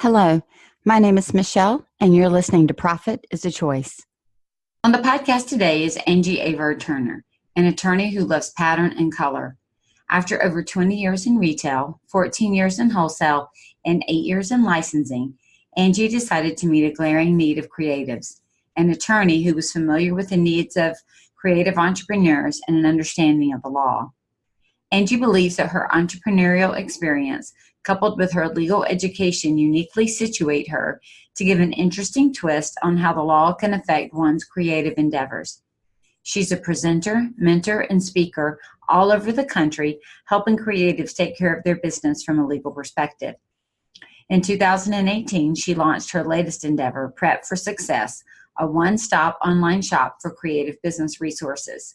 Hello, my name is Michelle, and you're listening to Profit is a Choice. On the podcast today is Angie Avard Turner, an attorney who loves pattern and color. After over 20 years in retail, 14 years in wholesale, and 8 years in licensing, Angie decided to meet a glaring need of creatives, an attorney who was familiar with the needs of creative entrepreneurs and an understanding of the law. Angie believes that her entrepreneurial experience, coupled with her legal education, uniquely situate her to give an interesting twist on how the law can affect one's creative endeavors. She's a presenter, mentor, and speaker all over the country, helping creatives take care of their business from a legal perspective. In 2018, she launched her latest endeavor, Prep for Success, a one-stop online shop for creative business resources.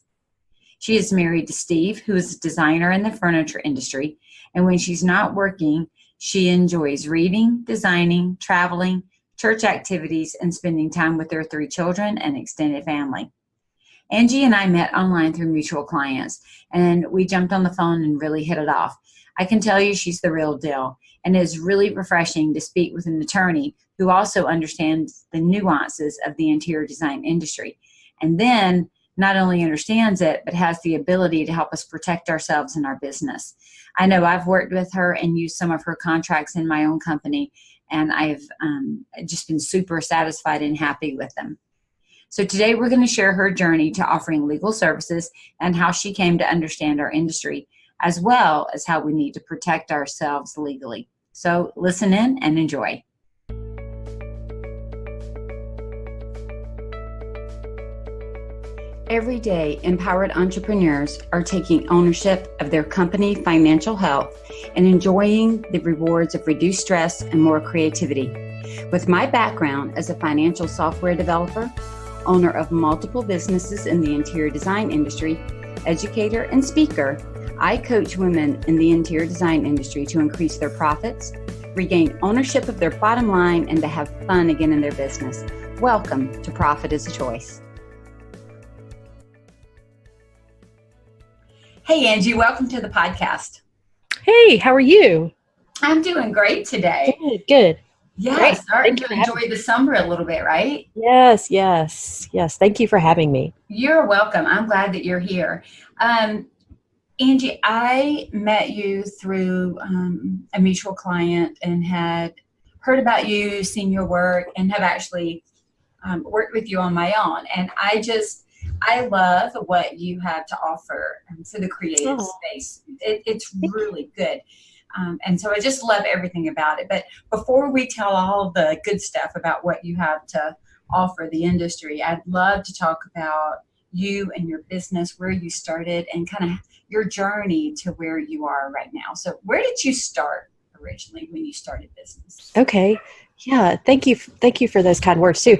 She is married to Steve, who is a designer in the furniture industry, and when she's not working, she enjoys reading, designing, traveling, church activities, and spending time with their 3 children and extended family. Angie and I met online through mutual clients, and we jumped on the phone and really hit it off. I can tell you she's the real deal, and it is really refreshing to speak with an attorney who also understands the nuances of the interior design industry, and then not only understands it, but has the ability to help us protect ourselves and our business. I know I've worked with her and used some of her contracts in my own company, and I've just been super satisfied and happy with them. So today we're going to share her journey to offering legal services and how she came to understand our industry, as well as how we need to protect ourselves legally. So listen in and enjoy. Every day, empowered entrepreneurs are taking ownership of their company financial health and enjoying the rewards of reduced stress and more creativity. With my background as a financial software developer, owner of multiple businesses in the interior design industry, educator, and speaker, I coach women in the interior design industry to increase their profits, regain ownership of their bottom line, and to have fun again in their business. Welcome to Profit is a Choice. Hey, Angie, welcome to the podcast. Hey, how are you? I'm doing great today. Good. Yeah, Great. starting to enjoy the summer a little bit, right? Yes. Thank you for having me. You're welcome. I'm glad that you're here. Angie, I met you through a mutual client and had heard about you, seen your work, and have actually worked with you on my own. And I love what you have to offer for the creative space. It's really good. And so I just love everything about it. But before we tell all the good stuff about what you have to offer the industry, I'd love to talk about you and your business, where you started, and kind of your journey to where you are right now. So where did you start originally when you started business? Okay. Yeah. Thank you. Thank you for those kind words too.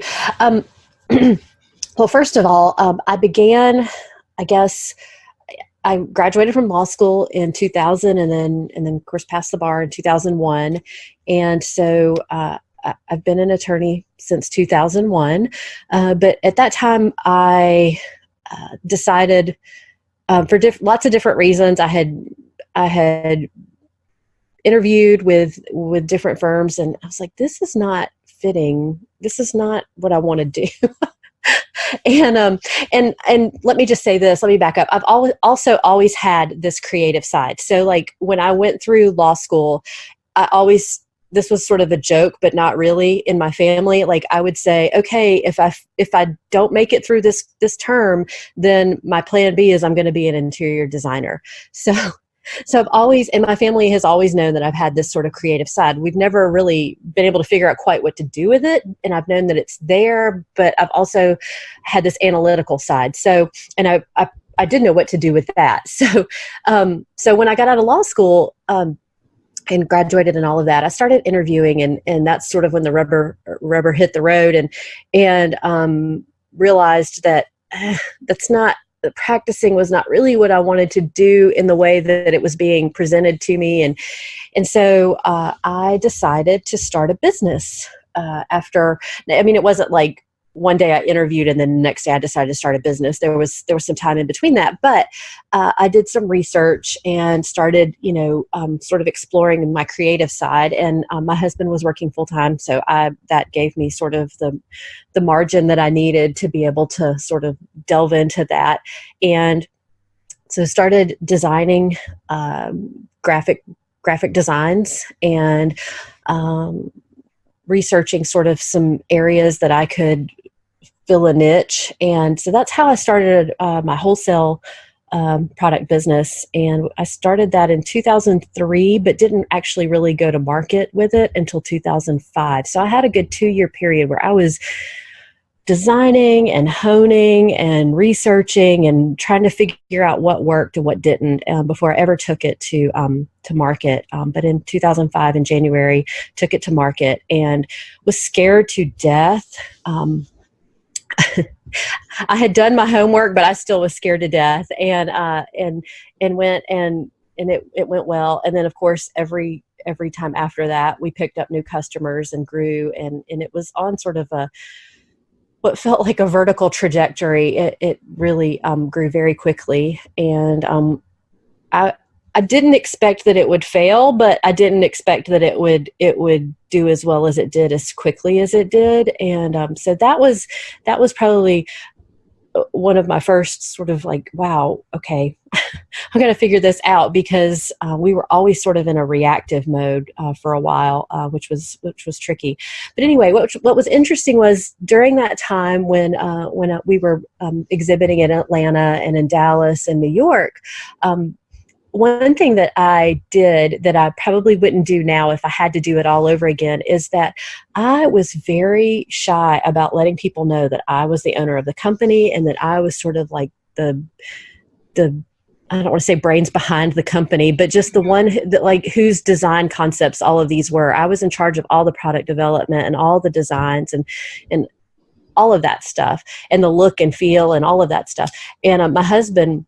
Well, first of all, I graduated from law school in 2000 and then of course passed the bar in 2001. And so I've been an attorney since 2001. But at that time I decided for lots of different reasons. I had interviewed with different firms, and I was like, this is not fitting. This is not what I want to do. And let me just say this, let me back up. I've always had this creative side. So like when I went through law school, this was sort of a joke, but not really in my family. Like I would say, okay, if I don't make it through this term, then my plan B is I'm going to be an interior designer. So I've always, and my family has always known that I've had this sort of creative side. We've never really been able to figure out quite what to do with it. And I've known that it's there, but I've also had this analytical side. So, and I didn't know what to do with that. So when I got out of law school, and graduated and all of that, I started interviewing, and that's sort of when the rubber hit the road, and realized that the practicing was not really what I wanted to do in the way that it was being presented to me. And so I decided to start a business it wasn't like one day I interviewed, and then the next day I decided to start a business. There was some time in between that, but I did some research and started, sort of exploring my creative side. And my husband was working full time, so that gave me sort of the margin that I needed to be able to sort of delve into that. And so started designing graphic designs and researching sort of some areas that I could fill a niche. And so that's how I started my wholesale product business. And I started that in 2003, but didn't actually really go to market with it until 2005. So I had a good 2-year period where I was designing and honing and researching and trying to figure out what worked and what didn't before I ever took it to market. But in 2005, in January, took it to market and was scared to death. I had done my homework, but I still was scared to death, and went and it went well. And then, of course, every time after that, we picked up new customers and grew, and it was on sort of what felt like a vertical trajectory. It really grew very quickly, and I didn't expect that it would fail, but I didn't expect that it would do as well as it did, as quickly as it did. And so that was probably one of my first sort of like, wow, okay, I'm going to figure this out, because we were always sort of in a reactive mode for a while, which was tricky. But anyway, what was interesting was during that time when we were exhibiting in Atlanta and in Dallas and New York. One thing that I did that I probably wouldn't do now if I had to do it all over again is that I was very shy about letting people know that I was the owner of the company and that I was sort of like the I don't want to say brains behind the company, but just the one that, like, whose design concepts all of these were. I was in charge of all the product development and all the designs and all of that stuff, and the look and feel and all of that stuff. And my husband,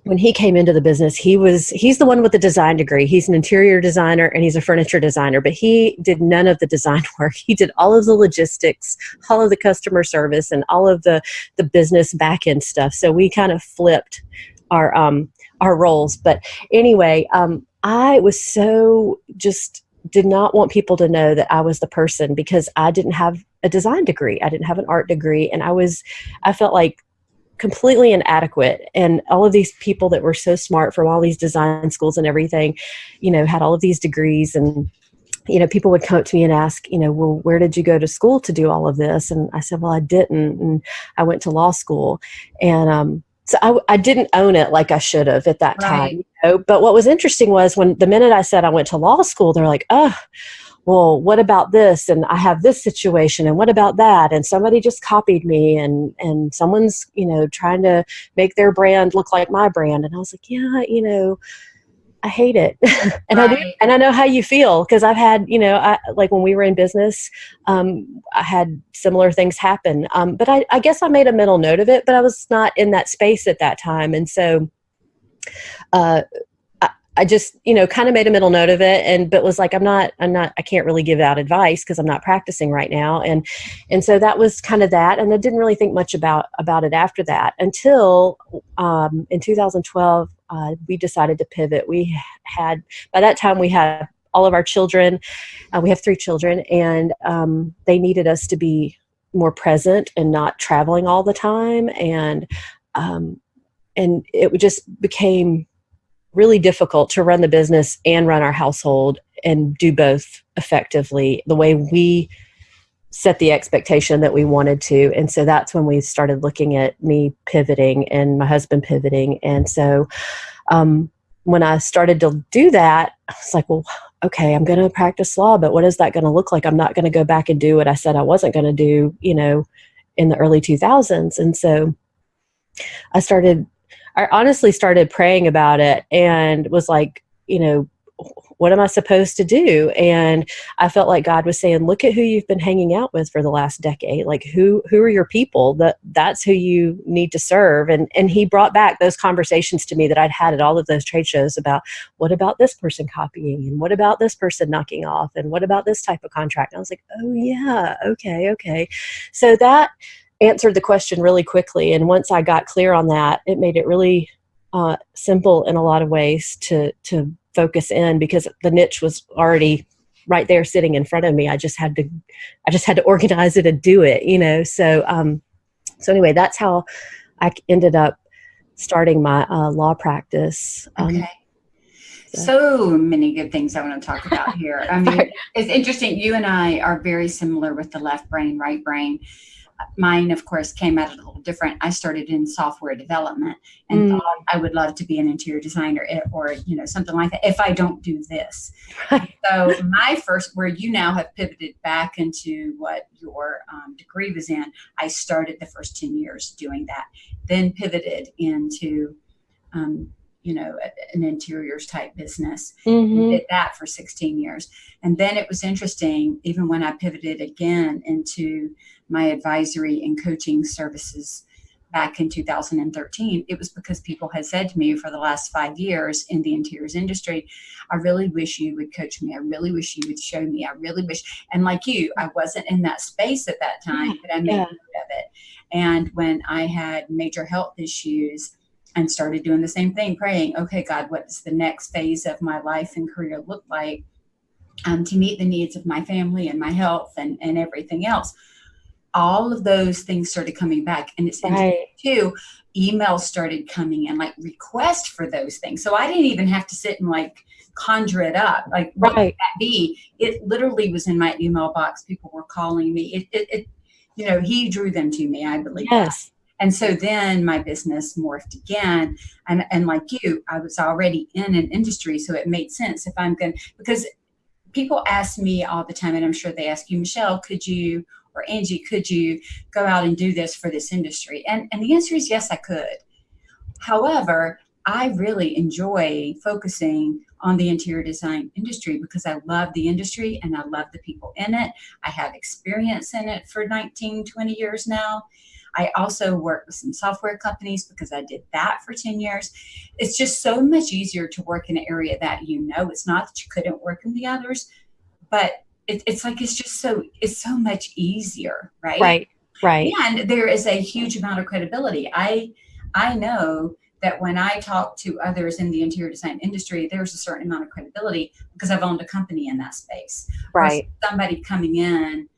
when he came into the business, he's the one with the design degree. He's an interior designer and he's a furniture designer, but he did none of the design work. He did all of the logistics, all of the customer service, and all of the business back end stuff. So we kind of flipped our roles. But anyway, I was so just did not want people to know that I was the person, because I didn't have a design degree. I didn't have an art degree. And I felt like completely inadequate. And all of these people that were so smart from all these design schools and everything, had all of these degrees. And, people would come up to me and ask, well, where did you go to school to do all of this? And I said, well, I didn't. And I went to law school. And so I didn't own it like I should have at that time. But what was interesting was when the minute I said I went to law school, they're like, oh, well, what about this? And I have this situation, and what about that? And somebody just copied me, and someone's, trying to make their brand look like my brand. And I was like, yeah, I hate it. And I do, and I know how you feel, because I've had, like when we were in business, I had similar things happen. But I guess I made a mental note of it, but I was not in that space at that time. And so, I just, kind of made a mental note of it, but was like, I can't really give out advice because I'm not practicing right now. And so that was kind of that. And I didn't really think much about it after that until, in 2012, we decided to pivot. By that time we had all of our children. We have 3 children, and, they needed us to be more present and not traveling all the time. And it just became really difficult to run the business and run our household and do both effectively the way we set the expectation that we wanted to. And so that's when we started looking at me pivoting and my husband pivoting. And so when I started to do that, I was like, well, okay, I'm going to practice law, but what is that going to look like? I'm not going to go back and do what I said I wasn't going to do, in the early 2000s. And so I honestly started praying about it and was like, what am I supposed to do? And I felt like God was saying, look at who you've been hanging out with for the last decade. Like who are your people? That's who you need to serve. And he brought back those conversations to me that I'd had at all of those trade shows about, what about this person copying? And what about this person knocking off? And what about this type of contract? And I was like, oh yeah, okay. So answered the question really quickly. And once I got clear on that, it made it really simple in a lot of ways to focus in, because the niche was already right there sitting in front of me. I just had to organize it and do it, So anyway, that's how I ended up starting my law practice. Okay. So many good things I want to talk about here. I mean, it's interesting. You and I are very similar with the left brain, right brain. Mine, of course, came at it a little different. I started in software development and thought I would love to be an interior designer or something like that if I don't do this. Right. So my first, where you now have pivoted back into what your degree was in, I started the first 10 years doing that, then pivoted into an interiors type business. Mm-hmm. Did that for 16 years. And then it was interesting, even when I pivoted again into my advisory and coaching services back in 2013, it was because people had said to me for the last 5 years in the interiors industry, I really wish you would coach me. I really wish you would show me. I really wish. And like you, I wasn't in that space at that time, but I made note of it. And when I had major health issues, and started doing the same thing, praying, okay, God, what does the next phase of my life and career look like to meet the needs of my family and my health and everything else? All of those things started coming back. And it's interesting too, emails started coming in, like requests for those things. So I didn't even have to sit and like conjure it up. Like, what would that be? It literally was in my email box. People were calling me. He drew them to me, I believe. Yes. And so then my business morphed again. And like you, I was already in an industry. So it made sense if I'm going, because people ask me all the time, and I'm sure they ask you, Michelle, or Angie, could you go out and do this for this industry? And the answer is yes, I could. However, I really enjoy focusing on the interior design industry because I love the industry and I love the people in it. I have experience in it for 19, 20 years now. I also work with some software companies because I did that for 10 years. It's just so much easier to work in an area that it's not that you couldn't work in the others, but it's so much easier, right? Right. And there is a huge amount of credibility. I know that when I talk to others in the interior design industry, there's a certain amount of credibility because I've owned a company in that space. Right. Or somebody coming in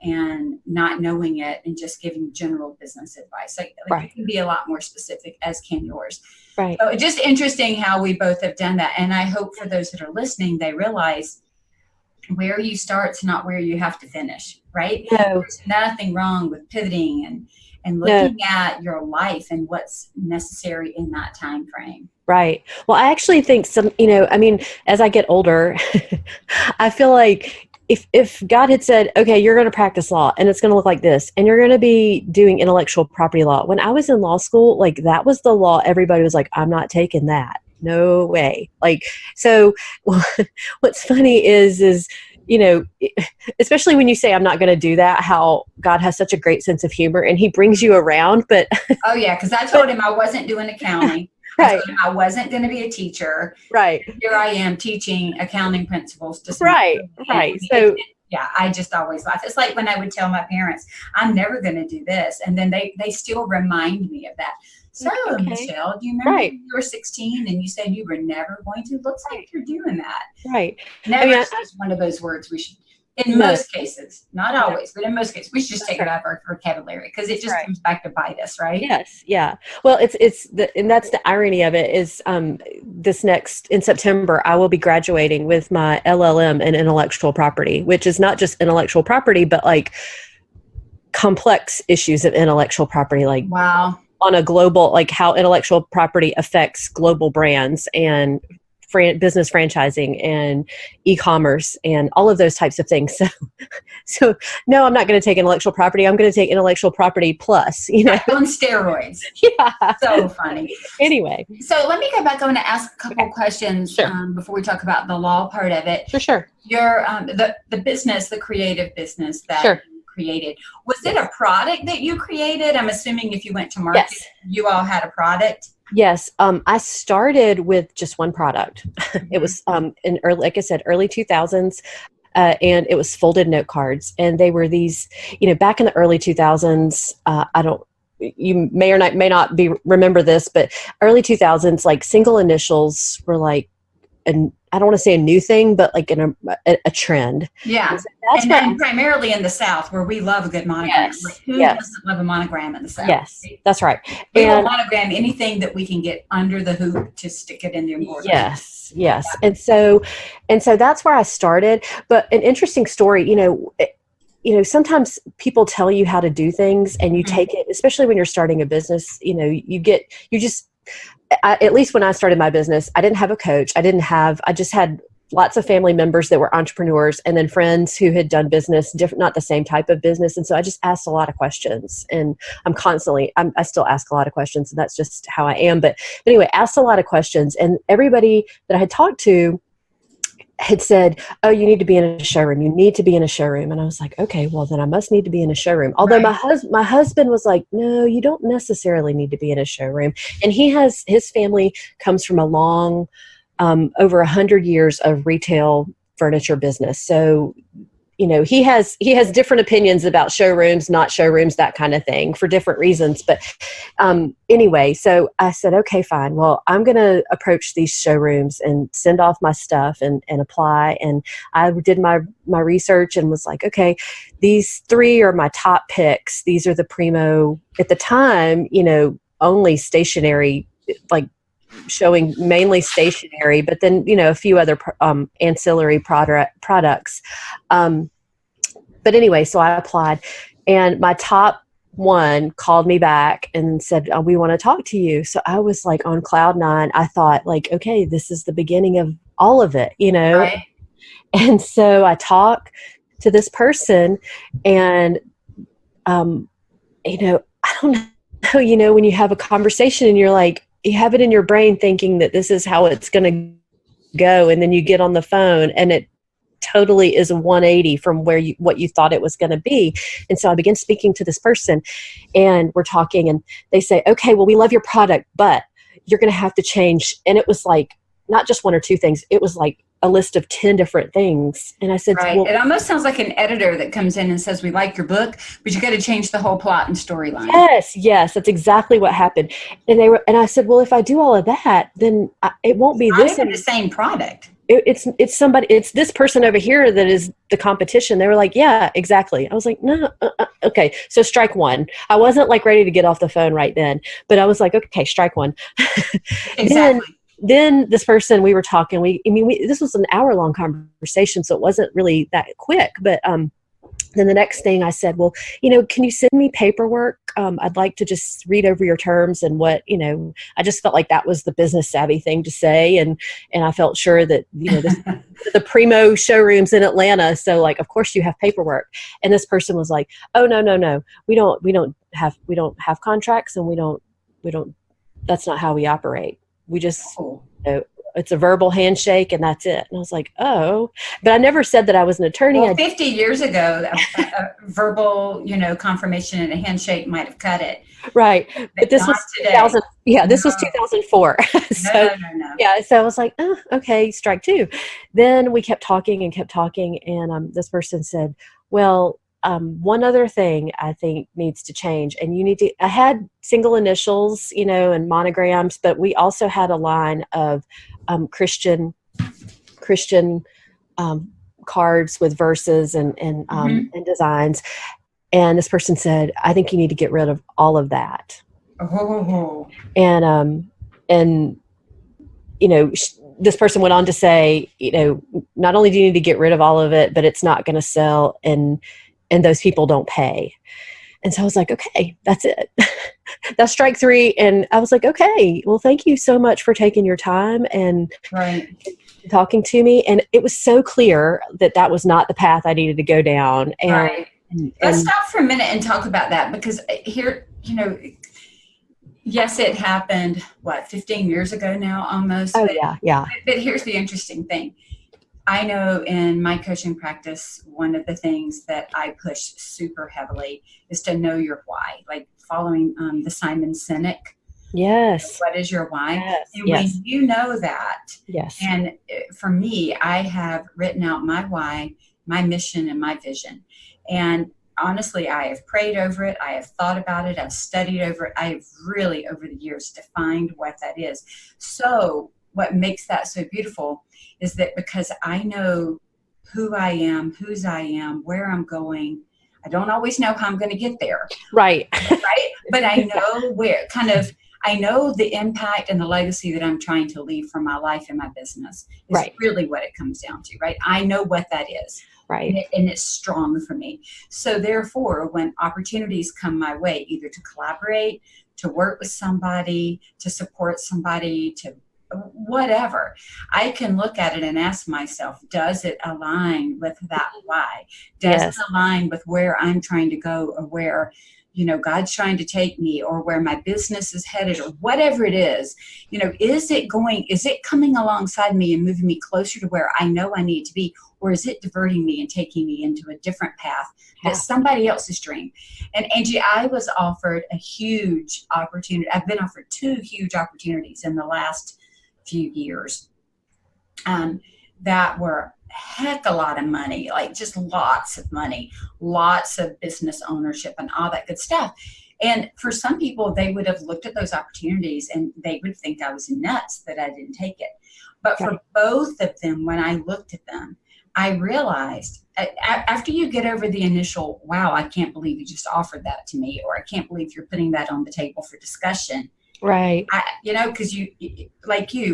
and not knowing it and just giving general business advice. Like it can be a lot more specific, as can yours. Right. So it's just interesting how we both have done that. And I hope for those that are listening, they realize where you start's not where you have to finish, right? No. There's nothing wrong with pivoting and looking at your life and what's necessary in that time frame. Right. Well, I actually think as I get older, I feel like if God had said, okay, you're going to practice law and it's going to look like this, and you're going to be doing intellectual property law. When I was in law school, like that was the law. Everybody was like, I'm not taking that. No way. Like, so what's funny is, especially when you say I'm not going to do that, how God has such a great sense of humor and he brings you around. But oh yeah. Cause I told him I wasn't doing accounting. Right. I wasn't going to be a teacher. Right. Here I am teaching accounting principles to Right. So yeah, I just always laugh. It's like when I would tell my parents, I'm never going to do this. And then they still remind me of that. So Michelle, do you remember when you were 16 and you said you were never going to? Looks like you're doing that. Right. Never is one of those words we should, in most cases, not always, but in most cases, we should just take it out of our vocabulary because it just comes back to bite us, right? Yes. Yeah. Well, and that's the irony of it is in September, I will be graduating with my LLM in intellectual property, which is not just intellectual property, but like complex issues of intellectual property, like wow. On a global, like how intellectual property affects global brands and business franchising and e-commerce and all of those types of things. So no, I'm not going to take intellectual property. I'm going to take intellectual property plus, on steroids. Yeah. So funny. Anyway. So let me go back. I want to ask a couple questions before we talk about the law part of it. For sure. Your, the business, the creative business that you created, was it a product that you created? I'm assuming if you went to market, you all had a product. Yes. I started with just one product. It was early 2000s. and it was folded note cards. And they were these, back in the early 2000s, you may or may not remember this, but early 2000s, like single initials were like, and I don't want to say a new thing, but like a trend. Yeah. So and primarily in the South, where we love a good monogram. Yes, like, who yes. doesn't love a monogram in the South? Yes, that's right. We will monogram anything that we can get under the hoop to stick it in the embroidery. Yes. Yeah. And so that's where I started. But an interesting story, sometimes people tell you how to do things and you take it, especially when you're starting a business, at least when I started my business, I didn't have a coach. I just had lots of family members that were entrepreneurs and then friends who had done business, not the same type of business. And so I just asked a lot of questions, and I still ask a lot of questions, and that's just how I am. But anyway, asked a lot of questions, and everybody that I had talked to had said, "Oh, you need to be in a showroom. You need to be in a showroom." And I was like, okay, well then I must need to be in a showroom. Although my husband was like, no, you don't necessarily need to be in a showroom. And his family comes from a long, over 100 years of retail furniture business. So, he has different opinions about showrooms, not showrooms, that kind of thing, for different reasons. But anyway, so I said, okay, fine. Well, I'm going to approach these showrooms and send off my stuff and apply. And I did my research and was like, okay, these 3 are my top picks. These are the primo, at the time, only stationary, like showing mainly stationary, but then, a few other ancillary products. But anyway, so I applied, and my top one called me back and said, "Oh, we want to talk to you." So I was like on cloud 9. I thought like, okay, this is the beginning of all of it, Right. And so I talk to this person, and, I don't know, when you have a conversation and you're like, you have it in your brain thinking that this is how it's going to go. And then you get on the phone and it totally is a 180 from what you thought it was going to be. And so I began speaking to this person, and we're talking, and they say, okay, well, we love your product, but you're going to have to change. And it was like, not just 1 or 2 things. It was like a list of 10 different things. And I said, right. Well, it almost sounds like an editor that comes in and says, we like your book, but you got to change the whole plot and storyline. Yes, that's exactly what happened. And I said, well, if I do all of that, then it won't be Not even the same product. It's this person over here that is the competition. They were like, yeah, exactly. I was like, no, okay. So strike 1. I wasn't like ready to get off the phone right then, but I was like, okay, strike 1. Exactly. Then this person, we were talking, this was an hour-long conversation, so it wasn't really that quick, but then the next thing I said, well, can you send me paperwork? I'd like to just read over your terms and I just felt like that was the business savvy thing to say. And I felt sure that, the primo showrooms in Atlanta. So like, of course you have paperwork. And this person was like, oh, no. We don't have contracts, and we don't, that's not how we operate. We just, it's a verbal handshake and that's it. And I was like, oh, but I never said that I was an attorney. Well, 50 years ago, a verbal, confirmation and a handshake might have cut it. Right. But this was 2000. Yeah, this was 2004. No. Yeah. So I was like, oh, okay, strike 2. Then we kept talking. And this person said, well, one other thing I think needs to change, and I had single initials, and monograms, but we also had a line of Christian cards with verses and designs. And this person said, I think you need to get rid of all of that. Oh. And this person went on to say, not only do you need to get rid of all of it, but it's not going to sell, and those people don't pay. And so I was like, okay, that's it. That's strike 3. And I was like, okay, well, thank you so much for taking your time and talking to me. And it was so clear that was not the path I needed to go down. And, let's stop for a minute and talk about that, because here, yes, it happened, 15 years ago now almost. Oh, yeah. But here's the interesting thing. I know in my coaching practice, one of the things that I push super heavily is to know your why, like following the Simon Sinek. Yes. What is your why? Yes. And when you know that, yes. and for me, I have written out my why my mission and my vision. And honestly, I have prayed over it. I have thought about it. I've studied over it. I have really, over the years, defined what that is. So what makes that so beautiful is that because I know who I am, whose I am, where I'm going, I don't always know how I'm going to get there. Right. Right. But I know where I know the impact and the legacy that I'm trying to leave for my life and my business is Right. really what it comes down to. Right. I know what that is. Right. And it's strong for me. So therefore, when opportunities come my way, either to collaborate, to work with somebody, to support somebody, to whatever, I can look at it and ask myself, does it align with that why? Does Yes. it align with where I'm trying to go, or where, God's trying to take me, or where my business is headed, or whatever it is? Is it coming alongside me and moving me closer to where I know I need to be? Or is it diverting me and taking me into a different path that's somebody else's dream? And Angie, I was offered a huge opportunity. I've been offered 2 huge opportunities in the last few years that were heck a lot of money, like just lots of money, lots of business ownership and all that good stuff. And for some people, they would have looked at those opportunities and they would think I was nuts that I didn't take it. But for both of them, when I looked at them, I realized after you get over the initial, wow, I can't believe you just offered that to me, or I can't believe you're putting that on the table for discussion. Right. Because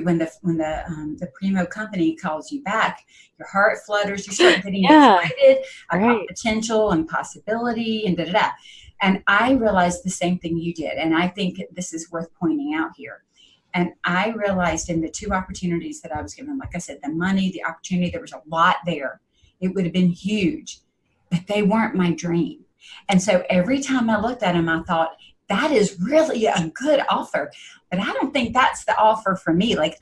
when the Primo company calls you back, your heart flutters, you start getting excited about potential and possibility and da-da-da. And I realized the same thing you did. And I think this is worth pointing out here. And I realized in the 2 opportunities that I was given, like I said, the money, the opportunity, there was a lot there. It would have been huge, but they weren't my dream. And so every time I looked at them, I thought, that is really a good offer, but I don't think that's the offer for me. Like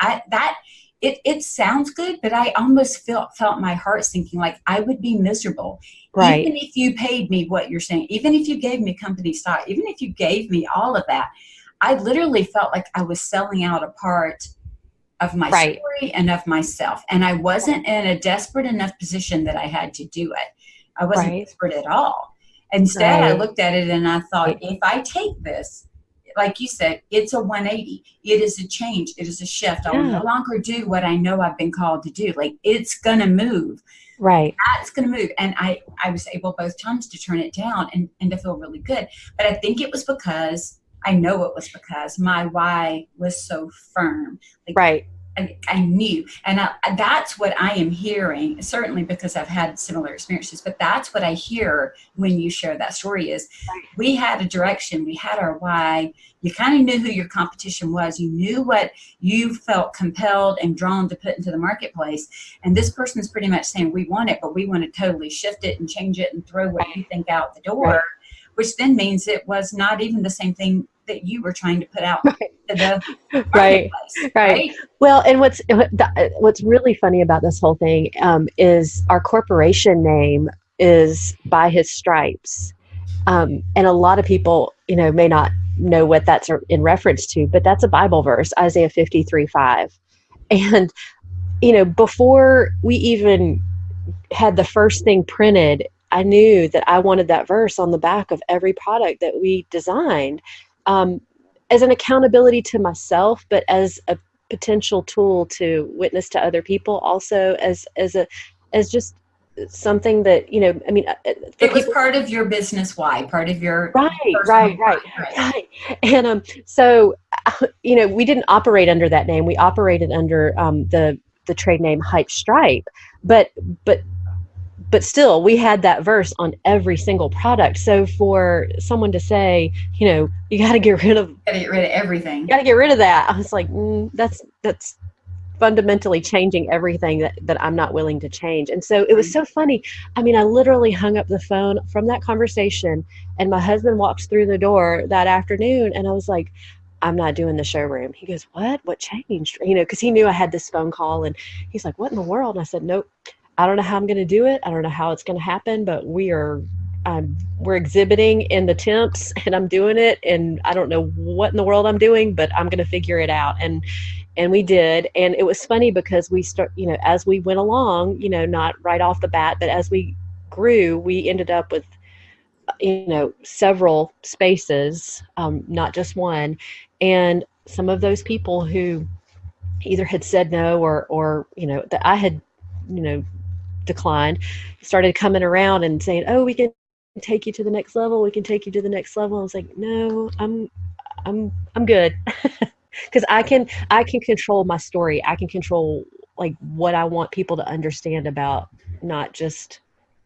it sounds good, but I almost felt my heart sinking. Like I would be miserable. Right. Even if you paid me what you're saying, even if you gave me company stock, even if you gave me all of that, I literally felt like I was selling out a part of my story and of myself. And I wasn't in a desperate enough position that I had to do it. I wasn't desperate at all. Instead, I looked at it and I thought, if I take this, like you said, it's a 180. It is a change. It is a shift. I will no longer do what I know I've been called to do. Like it's going to move. Right. That's going to move. And I was able both times to turn it down and to feel really good. But I think it was because, I know it was because my why was so firm. Like, I knew. And that's what I am hearing, certainly because I've had similar experiences, but that's what I hear when you share that story is we had a direction, we had our why, you kind of knew who your competition was, you knew what you felt compelled and drawn to put into the marketplace. And this person is pretty much saying, we want it, but we want to totally shift it and change it and throw what you think out the door, which then means it was not even the same thing that you were trying to put out to the marketplace. Right. Well, and what's really funny about this whole thing is our corporation name is By His Stripes. And a lot of people, may not know what that's in reference to, but that's a Bible verse, Isaiah 53:5. And, before we even had the first thing printed, I knew that I wanted that verse on the back of every product that we designed. As an accountability to myself, but as a potential tool to witness to other people, also as just something that it was part of your business why, part of your right. And so we didn't operate under that name. We operated under the trade name Hype Stripe, but still, we had that verse on every single product. So for someone to say, you got to get rid of everything. You got to get rid of that. I was like, that's fundamentally changing everything that I'm not willing to change. And so it was so funny. I literally hung up the phone from that conversation, and my husband walked through the door that afternoon, and I was like, I'm not doing the showroom. He goes, what changed? Because he knew I had this phone call, and he's like, what in the world? And I said, nope. I don't know how I'm going to do it. I don't know how it's going to happen, but we're exhibiting in the temps, and I'm doing it, and I don't know what in the world I'm doing, but I'm going to figure it out. And we did. And it was funny because we as we went along, not right off the bat, but as we grew, we ended up with, several spaces, not just one. And some of those people who either had said no or that I had, declined, started coming around and saying, "Oh, we can take you to the next level. We can take you to the next level." I was like, "No, I'm good." Because I can control my story. I can control like what I want people to understand about not just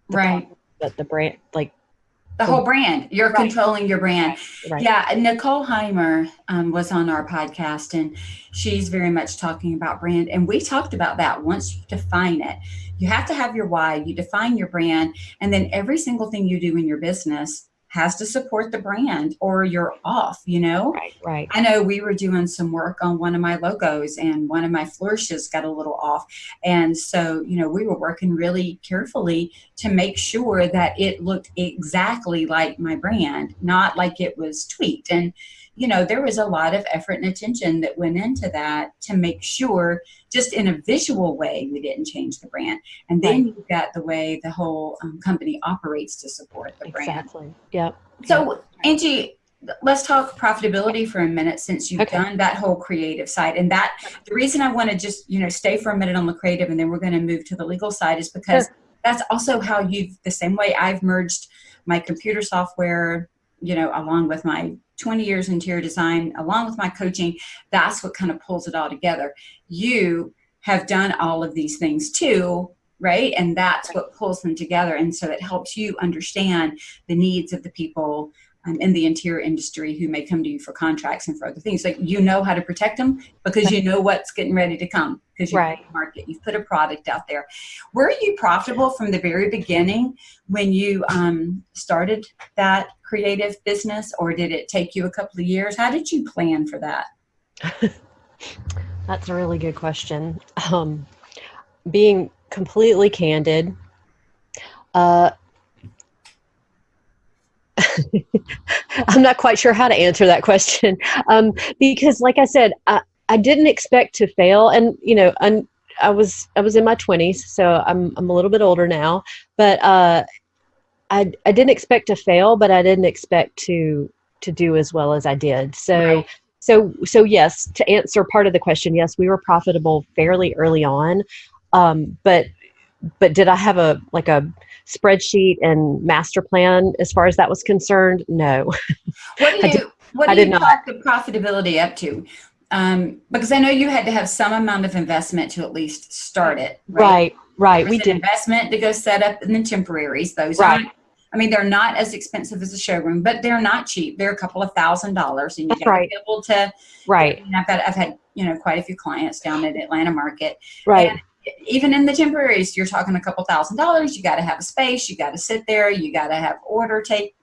the product, but the brand, like the whole brand. You're controlling your brand. Right. Yeah. Nicole Heimer was on our podcast, and she's very much talking about brand. And we talked about that. Once you define it, you have to have your why, you define your brand, and then every single thing you do in your business has to support the brand or you're off, Right. I know we were doing some work on one of my logos, and one of my flourishes got a little off. And so, we were working really carefully to make sure that it looked exactly like my brand, not like it was tweaked. And, there was a lot of effort and attention that went into that to make sure, just in a visual way, we didn't change the brand. And then you've got the way the whole company operates to support the brand. Exactly. Yep. So, Angie, let's talk profitability for a minute, since you've done that whole creative side. And that the reason I want to just, stay for a minute on the creative, and then we're going to move to the legal side, is because that's also how the same way I've merged my computer software, along with my 20 years interior design, along with my coaching. That's what kind of pulls it all together. You have done all of these things too, right? And that's what pulls them together. And so it helps you understand the needs of the people in the interior industry who may come to you for contracts and for other things. Like, how to protect them because you know what's getting ready to come, because you've market, you've put a product out there. Were you profitable from the very beginning when you started that creative business, or did it take you a couple of years? How did you plan for that? That's a really good question. Being completely candid, I'm not quite sure how to answer that question, because, like I said, I didn't expect to fail, and I was in my 20s, so I'm a little bit older now, but I didn't expect to fail, but I didn't expect to do as well as I did. So yes, to answer part of the question, yes, we were profitable fairly early on, but did I have a spreadsheet and master plan as far as that was concerned? No. What do you chalk the profitability up to? Because I know you had to have some amount of investment to at least start it. Right. We did investment to go set up in the temporaries. Those aren't, they're not as expensive as a showroom, but they're not cheap. They're a couple of $1,000s, and you got to be able to. Right. I've had quite a few clients down at Atlanta Market. Right. And even in the temporaries, you're talking a couple $1,000s. You got to have a space. You got to sit there. You got to have order take.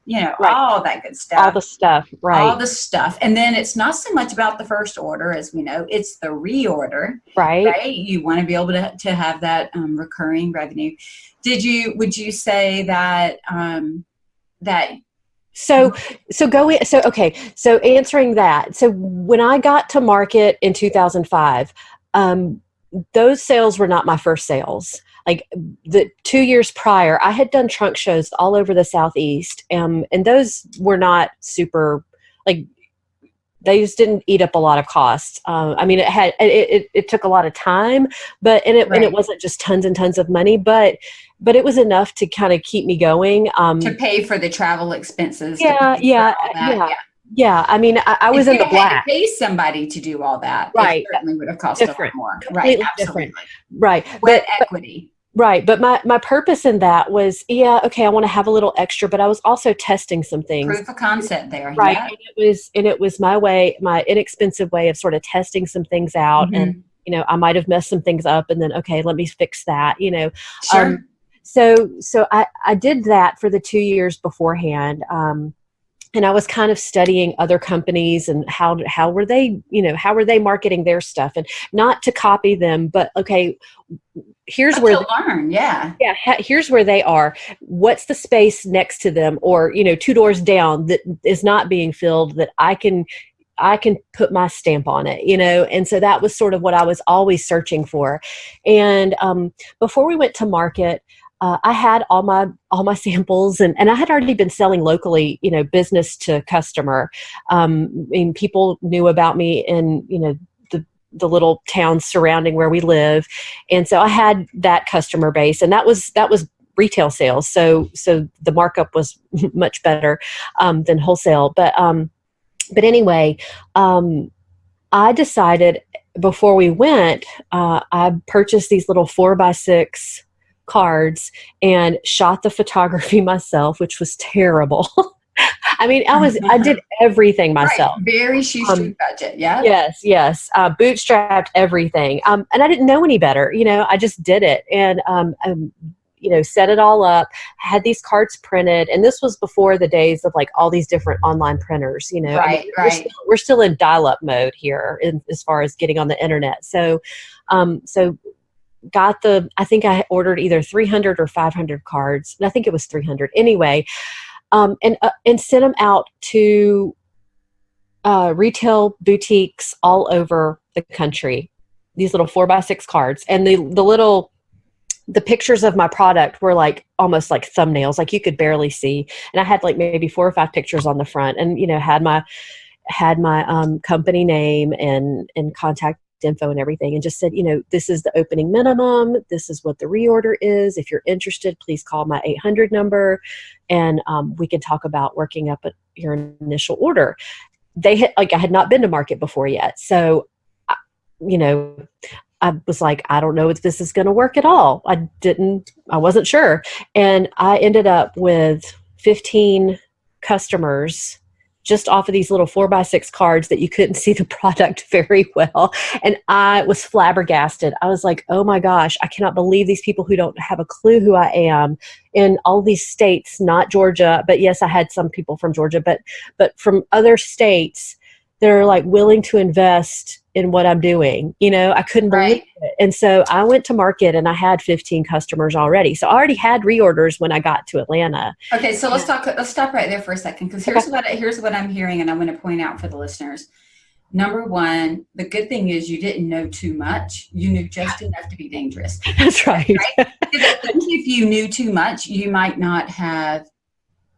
All that good stuff. All the stuff. Right. All the stuff. And then it's not so much about the first order, as we know. It's the reorder. Right. You want to be able to have that recurring revenue. Would you say that So answering that. So when I got to market in 2005, those sales were not my first sales. Like the 2 years prior, I had done trunk shows all over the Southeast, and those were not super, they just didn't eat up a lot of costs. It took a lot of time, and it wasn't just tons and tons of money, but it was enough to kind of keep me going. To pay for the travel expenses. Yeah. I was in the black. To pay somebody to do all that, right? It certainly would have cost a lot more. Right, absolutely. Different. Right, but equity. Right, but my purpose in that was, I want to have a little extra, but I was also testing some things. Proof of concept there, right? Yeah. And it was my inexpensive way of sort of testing some things out, and I might have messed some things up, and then let me fix that. Sure. So I did that for the 2 years beforehand. and I was kind of studying other companies and how were they, how were they marketing their stuff, and not to copy them, but okay, here's But where to learn, yeah. yeah, here's where they are. What's the space next to them, or two doors down, that is not being filled, that I can put my stamp on it, and so that was sort of what I was always searching for. And before we went to market, I had all my samples, and I had already been selling locally, business to customer. People knew about me in the little towns surrounding where we live, and so I had that customer base, and that was retail sales. So the markup was much better than wholesale, but anyway, I decided before we went, I purchased these little 4x6 cards and shot the photography myself, which was terrible. I mean, I did everything myself. Right. Very shoestring budget. Yeah. Yes. Bootstrapped everything. And I didn't know any better. I just did it. And, set it all up, had these cards printed. And this was before the days of like all these different online printers, Right, right. We're still in dial-up mode here as far as getting on the internet. So I think I ordered either 300 or 500 cards. And I think it was 300 anyway. And sent them out to retail boutiques all over the country. These little 4x6 cards, and the pictures of my product were like almost like thumbnails, like you could barely see. And I had like maybe 4 or 5 pictures on the front, and had my company name and contact info and everything, and just said, this is the opening minimum. This is what the reorder is. If you're interested, please call my 800 number, and we can talk about working up your initial order. I had not been to market before yet, so I was like, I don't know if this is going to work at all. I wasn't sure, and I ended up with 15 customers just off of these little 4x6 cards that you couldn't see the product very well. And I was flabbergasted. I was like, oh my gosh, I cannot believe these people who don't have a clue who I am in all these states, not Georgia, but yes, I had some people from Georgia, but from other states, they're like willing to invest in what I'm doing. I couldn't believe it. And so I went to market, and I had 15 customers already. So I already had reorders when I got to Atlanta. Okay. So let's stop right there for a second, because here's what I'm hearing. And I'm going to point out for the listeners. Number one, the good thing is you didn't know too much. You knew just enough to be dangerous. That's right. If you knew too much, you might not have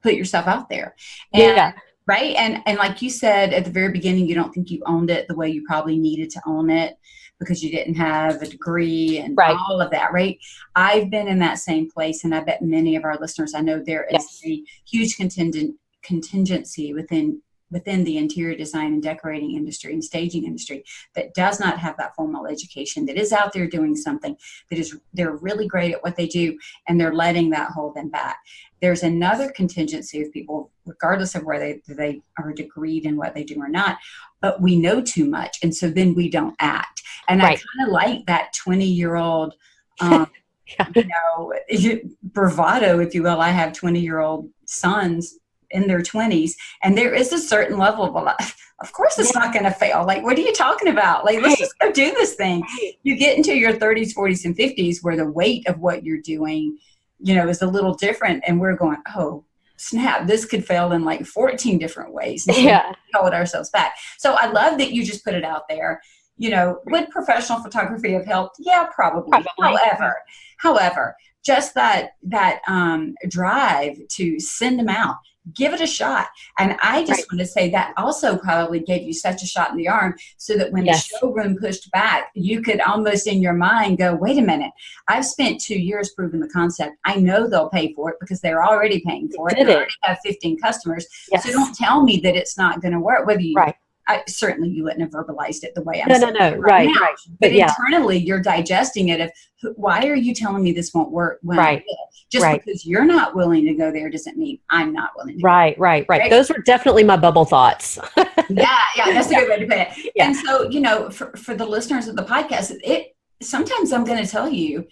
put yourself out there. Yeah. Right. And like you said at the very beginning, you don't think you owned it the way you probably needed to own it because you didn't have a degree and all of that. Right. I've been in that same place, and I bet many of our listeners, I know there is a huge contingency within the interior design and decorating industry and staging industry that does not have that formal education, that is out there doing something they're really great at what they do, and they're letting that hold them back. There's another contingency of people, regardless of where they are degreed in what they do or not, but we know too much, and so then we don't act. And I kind of like that 20-year-old bravado, if you will. I have 20-year-old sons in their 20s, and there is a certain level of course it's not going to fail. Like, what are you talking about? Like, let's just go do this thing. You get into your 30s, 40s, and 50s where the weight of what you're doing, is a little different, and we're going, oh snap, this could fail in like 14 different ways. And so we hold ourselves back. So I love that you just put it out there. Would professional photography have helped? Yeah, probably. However, just that drive to send them out, give it a shot. And I just want to say that also probably gave you such a shot in the arm, so that when the showroom pushed back, you could almost in your mind go, wait a minute, I've spent 2 years proving the concept. I know they'll pay for it because they're already paying for it. They already have 15 customers. So don't tell me that it's not going to work, whether you certainly you wouldn't have verbalized it the way I'm saying it right now. But internally, you're digesting it of, why are you telling me this won't work? When just because you're not willing to go there doesn't mean I'm not willing to go there. Right. Those were definitely my bubble thoughts. That's a good way to put it. And so, for the listeners of the podcast, sometimes I'm going to tell you,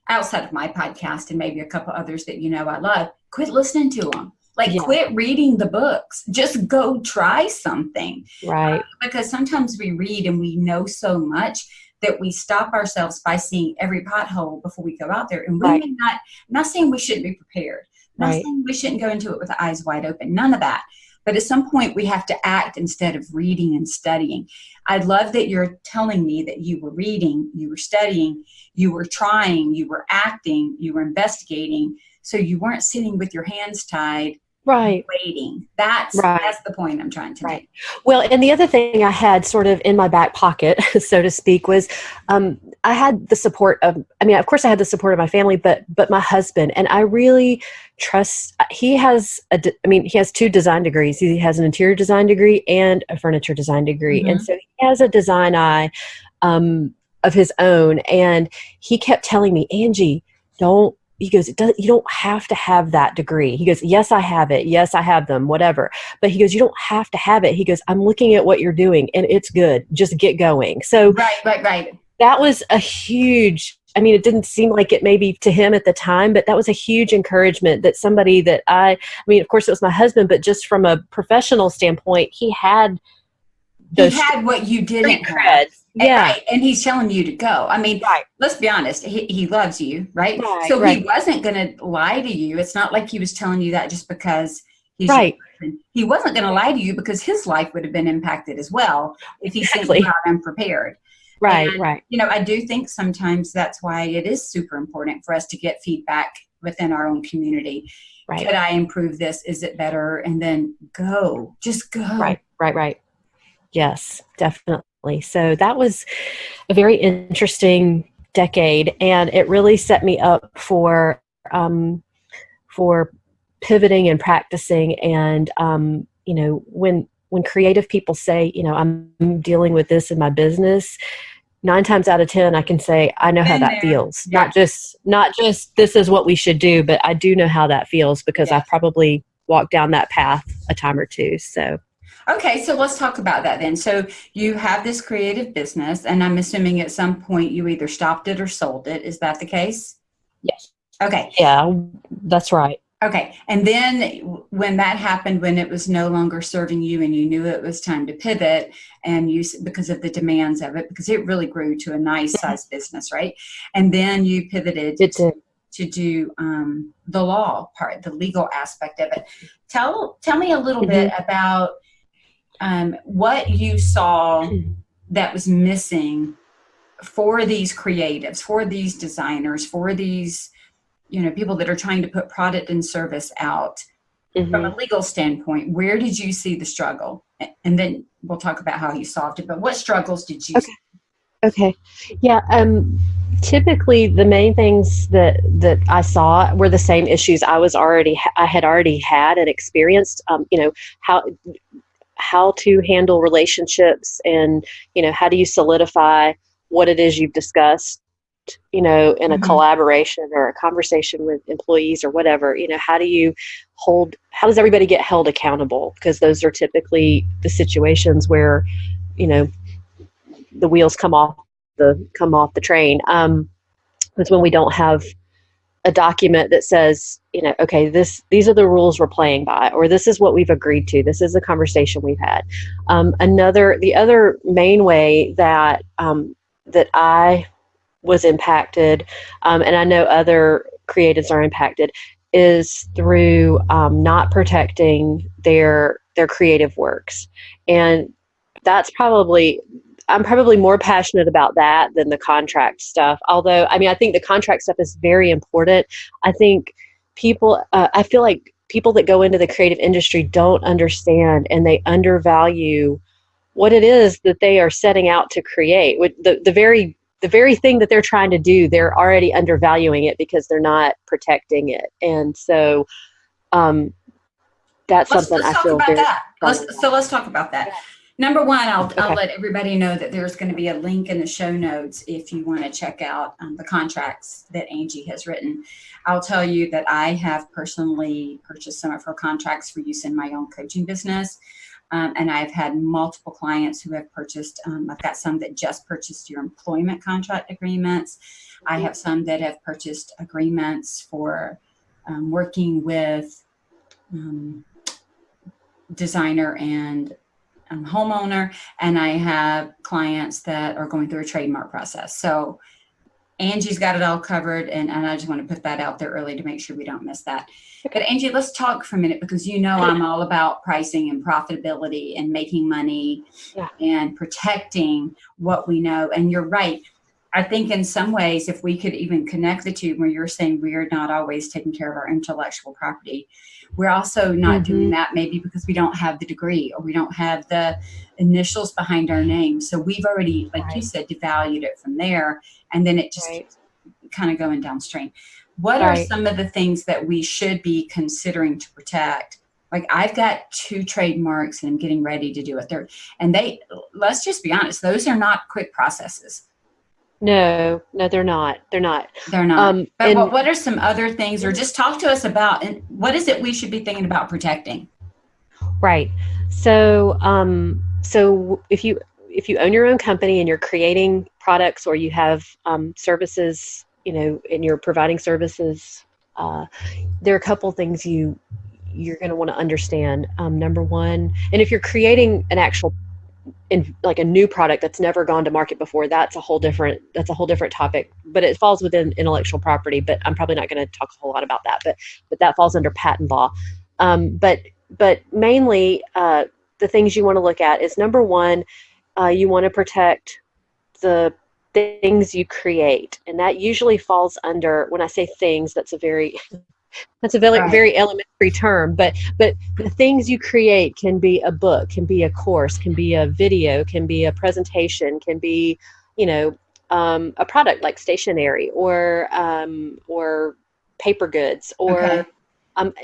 outside of my podcast and maybe a couple others that I love, quit listening to them. Like, Yeah. quit reading the books. Just go try something. Right. Because sometimes we read and we know so much that we stop ourselves by seeing every pothole before we go out there. And we Right. may not, I'm not saying we shouldn't be prepared. I'm not Right. saying we shouldn't go into it with the eyes wide open. None of that. But at some point, we have to act instead of reading and studying. I love that you're telling me that you were reading, you were studying, you were trying, you were acting, you were investigating. So you weren't sitting with your hands tied, Right. waiting. That's Right. the point I'm trying to Right. make. Well, and the other thing I had sort of in my back pocket, so to speak, was I had the support of, I mean, of course I had the support of my family, but my husband, and I really trust, he has he has 2 design degrees. He has an interior design degree and a furniture design degree. And so he has a design eye of his own. And he kept telling me, Angie, he goes, you don't have to have that degree. He goes, yes, I have it. Yes, I have them, whatever. But he goes, you don't have to have it. He goes, I'm looking at what you're doing and it's good. Just get going. So Right. that was a huge, I mean, it didn't seem like it maybe to him at the time, but that was a huge encouragement that somebody that I mean, of course it was my husband, but just from a professional standpoint, he had what you didn't have. creds. Yeah. Right. And he's telling you to go. I mean, Right. let's be honest. He loves you, right? Right, So right. he wasn't going to lie to you. It's not like he was telling you that just because he's Right. your husband. He wasn't going to lie to you because his life would have been impacted as well if he sent Exactly. you out unprepared. Right, And, right. you know, I do think sometimes that's why it is super important for us to get feedback within our own community. Right. Could I improve this? Is it better? And then go. Just go. Right. Yes, definitely. So that was a very interesting decade, and it really set me up for pivoting and practicing. And you know, when creative people say, you know, I'm dealing with this in my business, 9 times out of 10, I can say, I know how that feels. Yeah. Not just this is what we should do, but I do know how that feels because I've probably walked down that path a time or two. So. Okay, so let's talk about that then. So you have this creative business, and I'm assuming at some point you either stopped it or sold it. Is that the case? Yes. Okay. Yeah, that's right. Okay. And then when that happened, when it was no longer serving you and you knew it was time to pivot, and because of the demands of it, because it really grew to a nice size business, right? And then you pivoted to do the law part, the legal aspect of it. Tell me a little bit about what you saw that was missing for these creatives, for these designers, for these, you know, people that are trying to put product and service out from a legal standpoint. Where did you see the struggle? And then we'll talk about how you solved it, but what struggles did you see? Okay. Yeah. Typically the main things that I saw were the same issues I had already had and experienced, you know, how to handle relationships, and, you know, how do you solidify what it is you've discussed, you know, in a collaboration or a conversation with employees or whatever. You know, how does everybody get held accountable? Because those are typically the situations where, you know, the wheels come off the train. It's when we don't have a document that says, you know, okay, these are the rules we're playing by, or this is what we've agreed to. This is a conversation we've had. The other main way that I was impacted, and I know other creatives are impacted, is through not protecting their creative works. And I'm probably more passionate about that than the contract stuff. Although, I mean, I think the contract stuff is very important. I think I feel like people that go into the creative industry don't understand, and they undervalue what it is that they are setting out to create. The very thing that they're trying to do, they're already undervaluing it because they're not protecting it. And so that's something I feel very. Let's talk about that. Number one, I'll let everybody know that there's going to be a link in the show notes if you want to check out the contracts that Angie has written. I'll tell you that I have personally purchased some of her contracts for use in my own coaching business. And I've had multiple clients who have purchased. I've got some that just purchased your employment contract agreements. I have some that have purchased agreements for working with um, designer and homeowner, and I have clients that are going through a trademark process. So Angie's got it all covered, and I just want to put that out there early to make sure we don't miss that. But Angie, let's talk for a minute, because I'm all about pricing and profitability and making money and protecting what we know. And you're right. I think in some ways, if we could even connect the two, where you're saying we are not always taking care of our intellectual property, we're also not doing that maybe because we don't have the degree or we don't have the initials behind our name. So we've already, like you said, devalued it from there. And then it just keeps kind of going downstream. What are some of the things that we should be considering to protect? Like, I've got 2 trademarks and I'm getting ready to do a third. And let's just be honest, those are not quick processes. No, they're not. They're not. But what are some other things, or just talk to us about, and what is it we should be thinking about protecting? Right. So, so if you own your own company and you're creating products, or you have services, and you're providing services, there are a couple things you're going to want to understand. Number one, and if you're creating an actual like a new product that's never gone to market before, that's a whole different topic, but it falls within intellectual property. But I'm probably not going to talk a whole lot about that. But that falls under patent law. But mainly, the things you want to look at is, number one, you want to protect the things you create, and that usually falls under, when I say things, that's a very very elementary term, but the things you create can be a book, can be a course, can be a video, can be a presentation, can be, a product like stationery or paper goods, or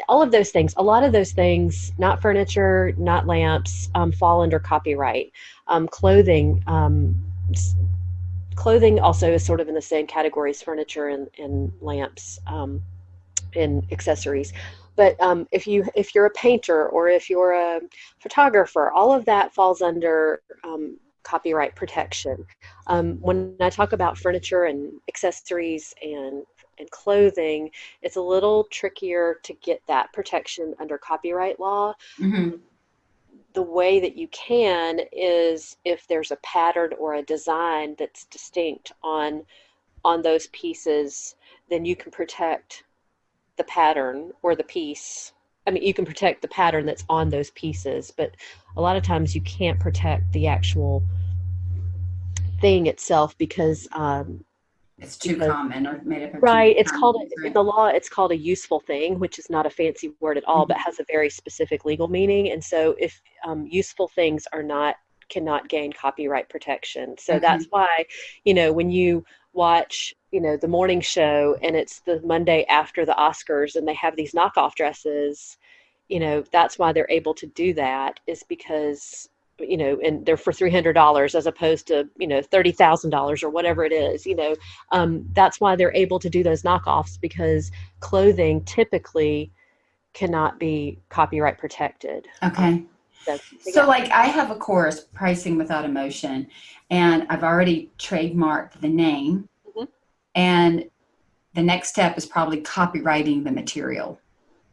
all of those things. A lot of those things, not furniture, not lamps, fall under copyright. Clothing also is sort of in the same category as furniture and lamps. And accessories. But if you're a painter, or if you're a photographer, all of that falls under copyright protection. When I talk about furniture and accessories and clothing, it's a little trickier to get that protection under copyright law. The way that you can is if there's a pattern or a design that's distinct on those pieces, then you can protect the pattern or the piece. I mean, you can protect the pattern that's on those pieces, but a lot of times you can't protect the actual thing itself because it's too common, or made up of it's called in the law, it's called a useful thing, which is not a fancy word at all, but has a very specific legal meaning. And so if useful things cannot gain copyright protection. So that's why, when you watch, the morning show and it's the Monday after the Oscars and they have these knockoff dresses, that's why they're able to do that, is because, and they're for $300 as opposed to, $30,000 or whatever it is, that's why they're able to do those knockoffs, because clothing typically cannot be copyright protected. So like, I have a course, Pricing Without Emotion, and I've already trademarked the name. And the next step is probably copywriting the material.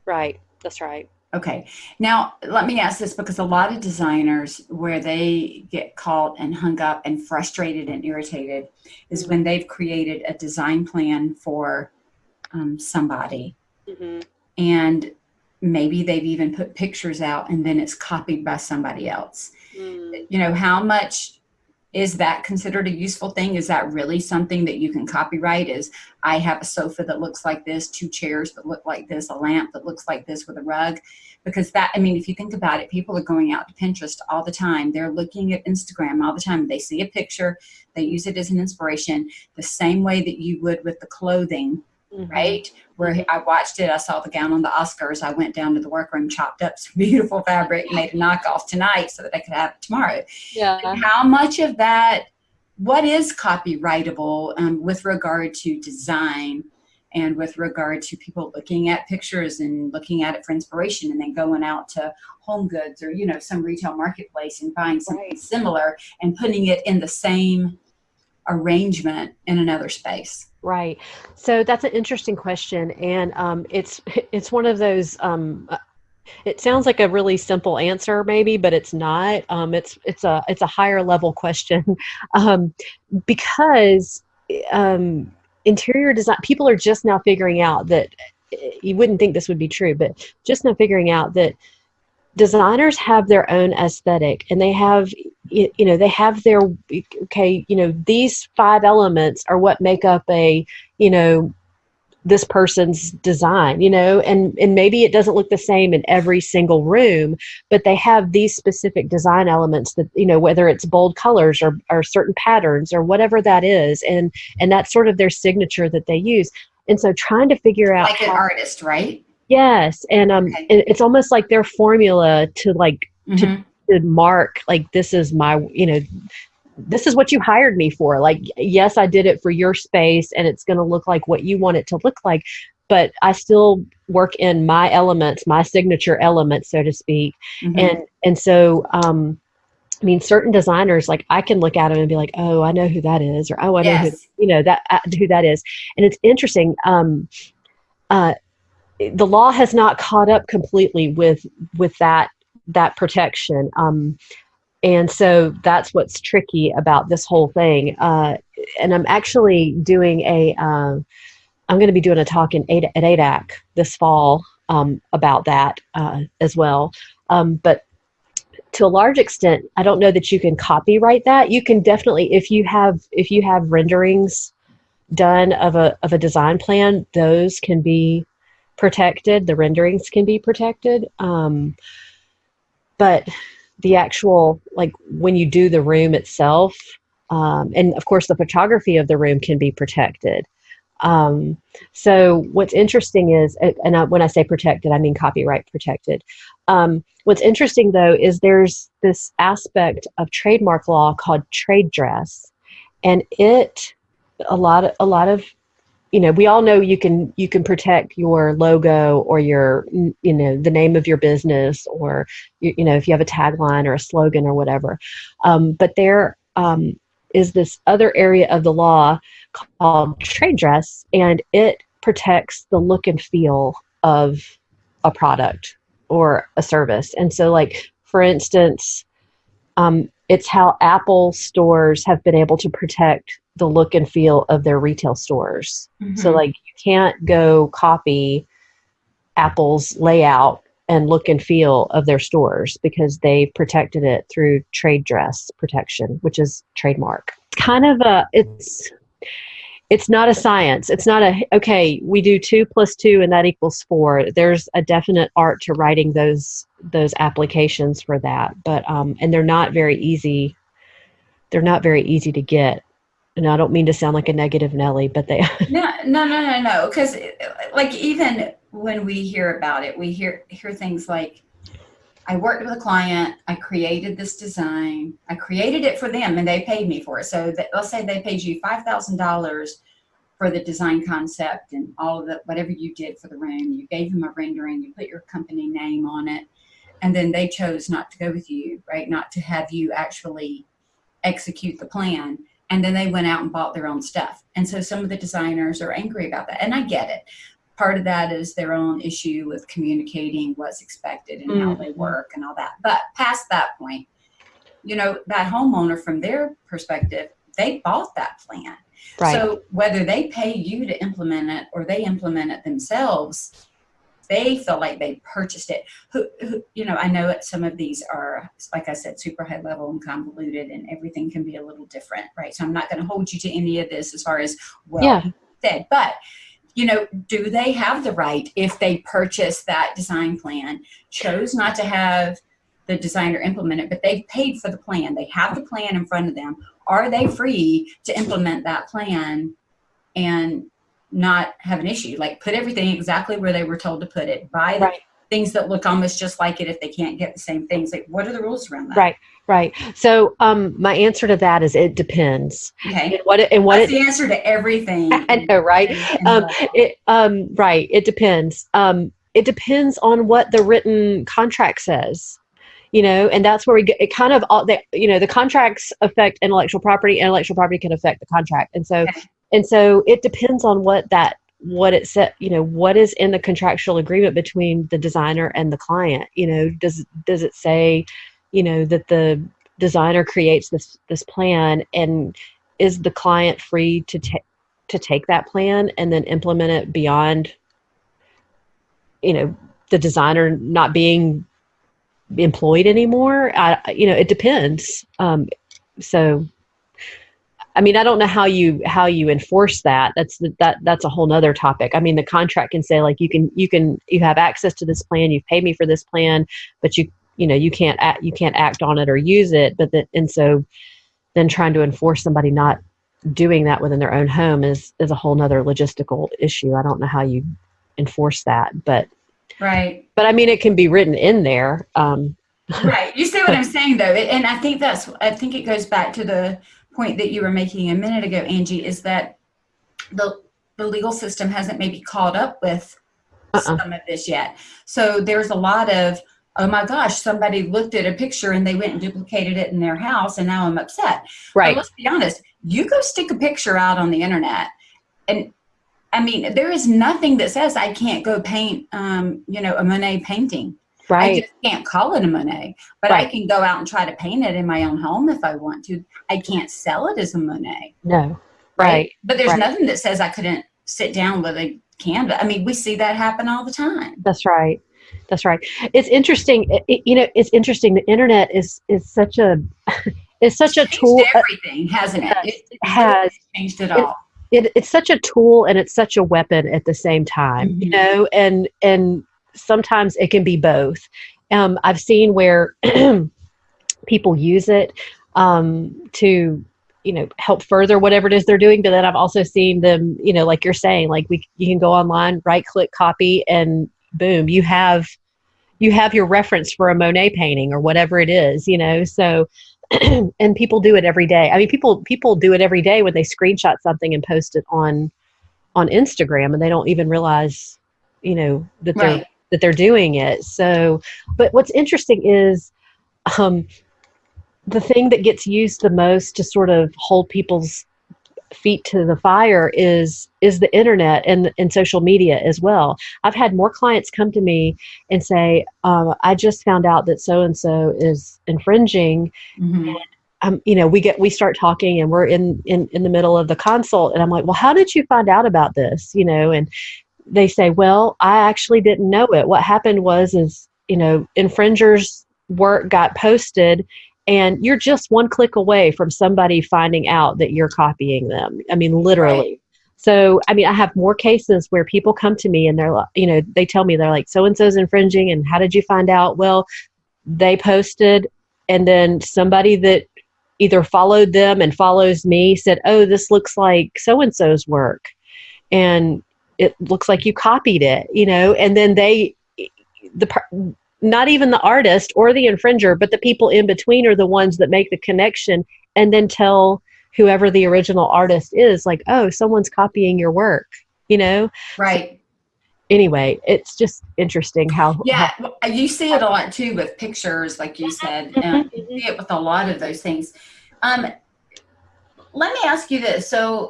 Right. That's right. Okay. Now, let me ask this, because a lot of designers, where they get caught and hung up and frustrated and irritated, is when they've created a design plan for somebody. And maybe they've even put pictures out and then it's copied by somebody else. How much is that considered a useful thing? Is that really something that you can copyright? Is, I have a sofa that looks like this, 2 chairs that look like this, a lamp that looks like this with a rug? Because if you think about it, people are going out to Pinterest all the time. They're looking at Instagram all the time. They see a picture, they use it as an inspiration, the same way that you would with the clothing. Right? Where I watched it, I saw the gown on the Oscars. I went down to the workroom, chopped up some beautiful fabric, made a knockoff tonight so that I could have it tomorrow. How much of that, what is copyrightable with regard to design, and with regard to people looking at pictures and looking at it for inspiration, and then going out to Home Goods or, some retail marketplace and buying something similar and putting it in the same arrangement in another space? Right. So that's an interesting question. And it's one of those It sounds like a really simple answer, maybe, but it's not. It's a higher level question, um, because um, interior design people are just now figuring out that you wouldn't think this would be true, but just now figuring out that designers have their own aesthetic, and they have they have their okay, these five elements are what make up a you know this person's design, and maybe it doesn't look the same in every single room, but they have these specific design elements that, whether it's bold colors or certain patterns or whatever that is. And that's sort of their signature that they use. And so trying to figure out like an artist, right? yes. And Okay. it's almost like their formula to like, Mm-hmm. to mark, like, this is my, this is what you hired me for. Like, yes, I did it for your space and it's going to look like what you want it to look like, but I still work in my elements, my signature elements, so to speak. Mm-hmm. And so, I mean, certain designers, like, I can look at them and be like, oh, I know who that is, or, oh, I know Yes. who that is. And it's interesting. The law has not caught up completely with that protection. And so that's what's tricky about this whole thing. And I'm actually doing I'm going to be doing a talk at ADAC this fall about that as well. But to a large extent, I don't know that you can copyright that. You can definitely, if you have renderings done of a design plan, those can be protected. The renderings can be protected. But the actual, like, when you do the room itself, and of course the photography of the room can be protected. So what's interesting is, when I say protected, I mean copyright protected. What's interesting though is there's this aspect of trademark law called trade dress, and a lot of we all know you can protect your logo or your, the name of your business, or, if you have a tagline or a slogan or whatever. But there is this other area of the law called trade dress, and it protects the look and feel of a product or a service. And so, like, for instance, it's how Apple stores have been able to protect the look and feel of their retail stores. Mm-hmm. So, like, you can't go copy Apple's layout and look and feel of their stores because they protected it through trade dress protection, which is trademark. It's kind of it's not a science. It's not okay, we do 2 + 2 and that equals 4. There's a definite art to writing those applications for that. But, and they're not very easy. They're not very easy to get. And I don't mean to sound like a negative Nelly, but they. No. Because, like, even when we hear about it, we hear things like, I worked with a client, I created this design, I created it for them, and they paid me for it. So let's say they paid you $5,000 for the design concept and all of the, whatever you did for the room. You gave them a rendering, you put your company name on it, and then they chose not to go with you, right? Not to have you actually execute the plan. And then they went out and bought their own stuff. And so some of the designers are angry about that. And I get it. Part of that is their own issue with communicating what's expected and how they work and all that. But past that point, that homeowner, from their perspective, they bought that plan. Right. So whether they pay you to implement it or they implement it themselves, they feel like they purchased it. I know that some of these are, like I said, super high level and convoluted, and everything can be a little different, right? So I'm not going to hold you to any of this as far as said, but do they have the right, if they purchase that design plan, chose not to have the designer implement it, but they paid for the plan, they have the plan in front of them, are they free to implement that plan and not have an issue? Like, put everything exactly where they were told to put it, buy the things that look almost just like it if they can't get the same things. Like, what are the rules around that? Right. So my answer to that is it depends. Okay. What's the answer to everything? I know, right? It depends. It depends on what the written contract says. And that's where we get it. Kind of all the contracts affect intellectual property. Intellectual property can affect the contract, and so it depends on what that what it said, what is in the contractual agreement between the designer and the client. Does it say, that the designer creates this plan, and is the client free to take that plan and then implement it beyond, the designer not being employed anymore? It depends. So, I mean, I don't know how you enforce that. That's a whole nother topic. I mean, the contract can say, like, you have access to this plan. You've paid me for this plan, but you can't act on it or use it. So then trying to enforce somebody not doing that within their own home is a whole nother logistical issue. I don't know how you enforce that, but right. But I mean, it can be written in there. Right. You see what I'm saying, though, and I think it goes back to the point that you were making a minute ago, Angie, is that the legal system hasn't maybe caught up with some of this yet. So there's a lot of, oh my gosh, somebody looked at a picture and they went and duplicated it in their house, and now I'm upset. Right. But let's be honest, you go stick a picture out on the internet, and I mean, there is nothing that says I can't go paint, a Monet painting. Right. I just can't call it a Monet, but I can go out and try to paint it in my own home if I want to. I can't sell it as a Monet. No. Right. But there's nothing that says I couldn't sit down with a canvas. I mean, we see that happen all the time. That's right. It's interesting. It's interesting. The internet is such a tool. Everything, hasn't it? It has changed it all. It's such a tool, and it's such a weapon at the same time, and sometimes it can be both. I've seen where people use it to, help further whatever it is they're doing. But then I've also seen them, like you're saying, like you can go online, right click, copy, and boom, you have your reference for a Monet painting or whatever it is, so. And people do it every day. I mean, people do it every day when they screenshot something and post it on Instagram, and they don't even realize, that they're doing it. So, but what's interesting is, the thing that gets used the most to sort of hold people's feet to the fire is the internet and social media as well. I've had more clients come to me and say, I just found out that so-and-so is infringing. Mm-hmm. And, we start talking, and we're in the middle of the consult, and I'm like, well, how did you find out about this? And they say, well, I actually didn't know it. What happened was infringers' work got posted, and you're just one click away from somebody finding out that you're copying them. I mean, literally. Right. So, I mean, I have more cases where people come to me and they're like, they tell me, they're like, so-and-so's infringing. And how did you find out? Well, they posted, and then somebody that either followed them and follows me said, oh, this looks like so-and-so's work, and it looks like you copied it, and then not even the artist or the infringer, but the people in between are the ones that make the connection, and then tell whoever the original artist is, like, oh, someone's copying your work, Right. So, anyway, it's just interesting how. Yeah, you see it a lot too with pictures, like you said. You see it with a lot of those things. Let me ask you this. So,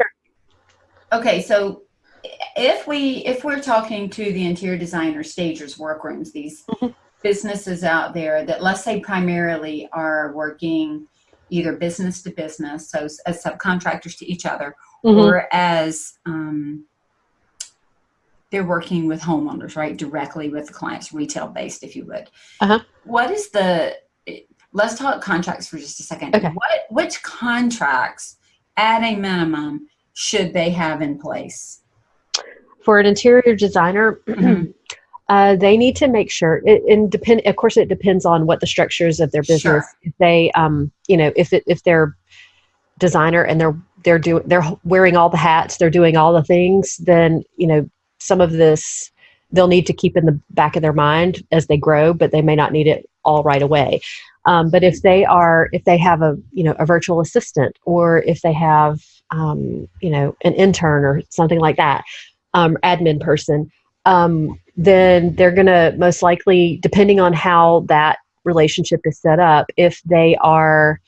okay, so if we're talking to the interior designers, stagers, workrooms, these businesses out there that, let's say, primarily are working either business to business, so as subcontractors to each other, or as they're working with homeowners, right, directly with the clients, retail based, if you would. What is let's talk contracts for just a second. Okay. Which contracts at a minimum should they have in place? For an interior designer, they need to make sure, of course, it depends on what the structures of their business. Sure. If they, if they're designer and they're wearing all the hats, they're doing all the things, then, some of this they'll need to keep in the back of their mind as they grow, but they may not need it all right away. But if they have a virtual assistant, or if they have, an intern or something like that, admin person, then they're going to most likely, depending on how that relationship is set up, if they are,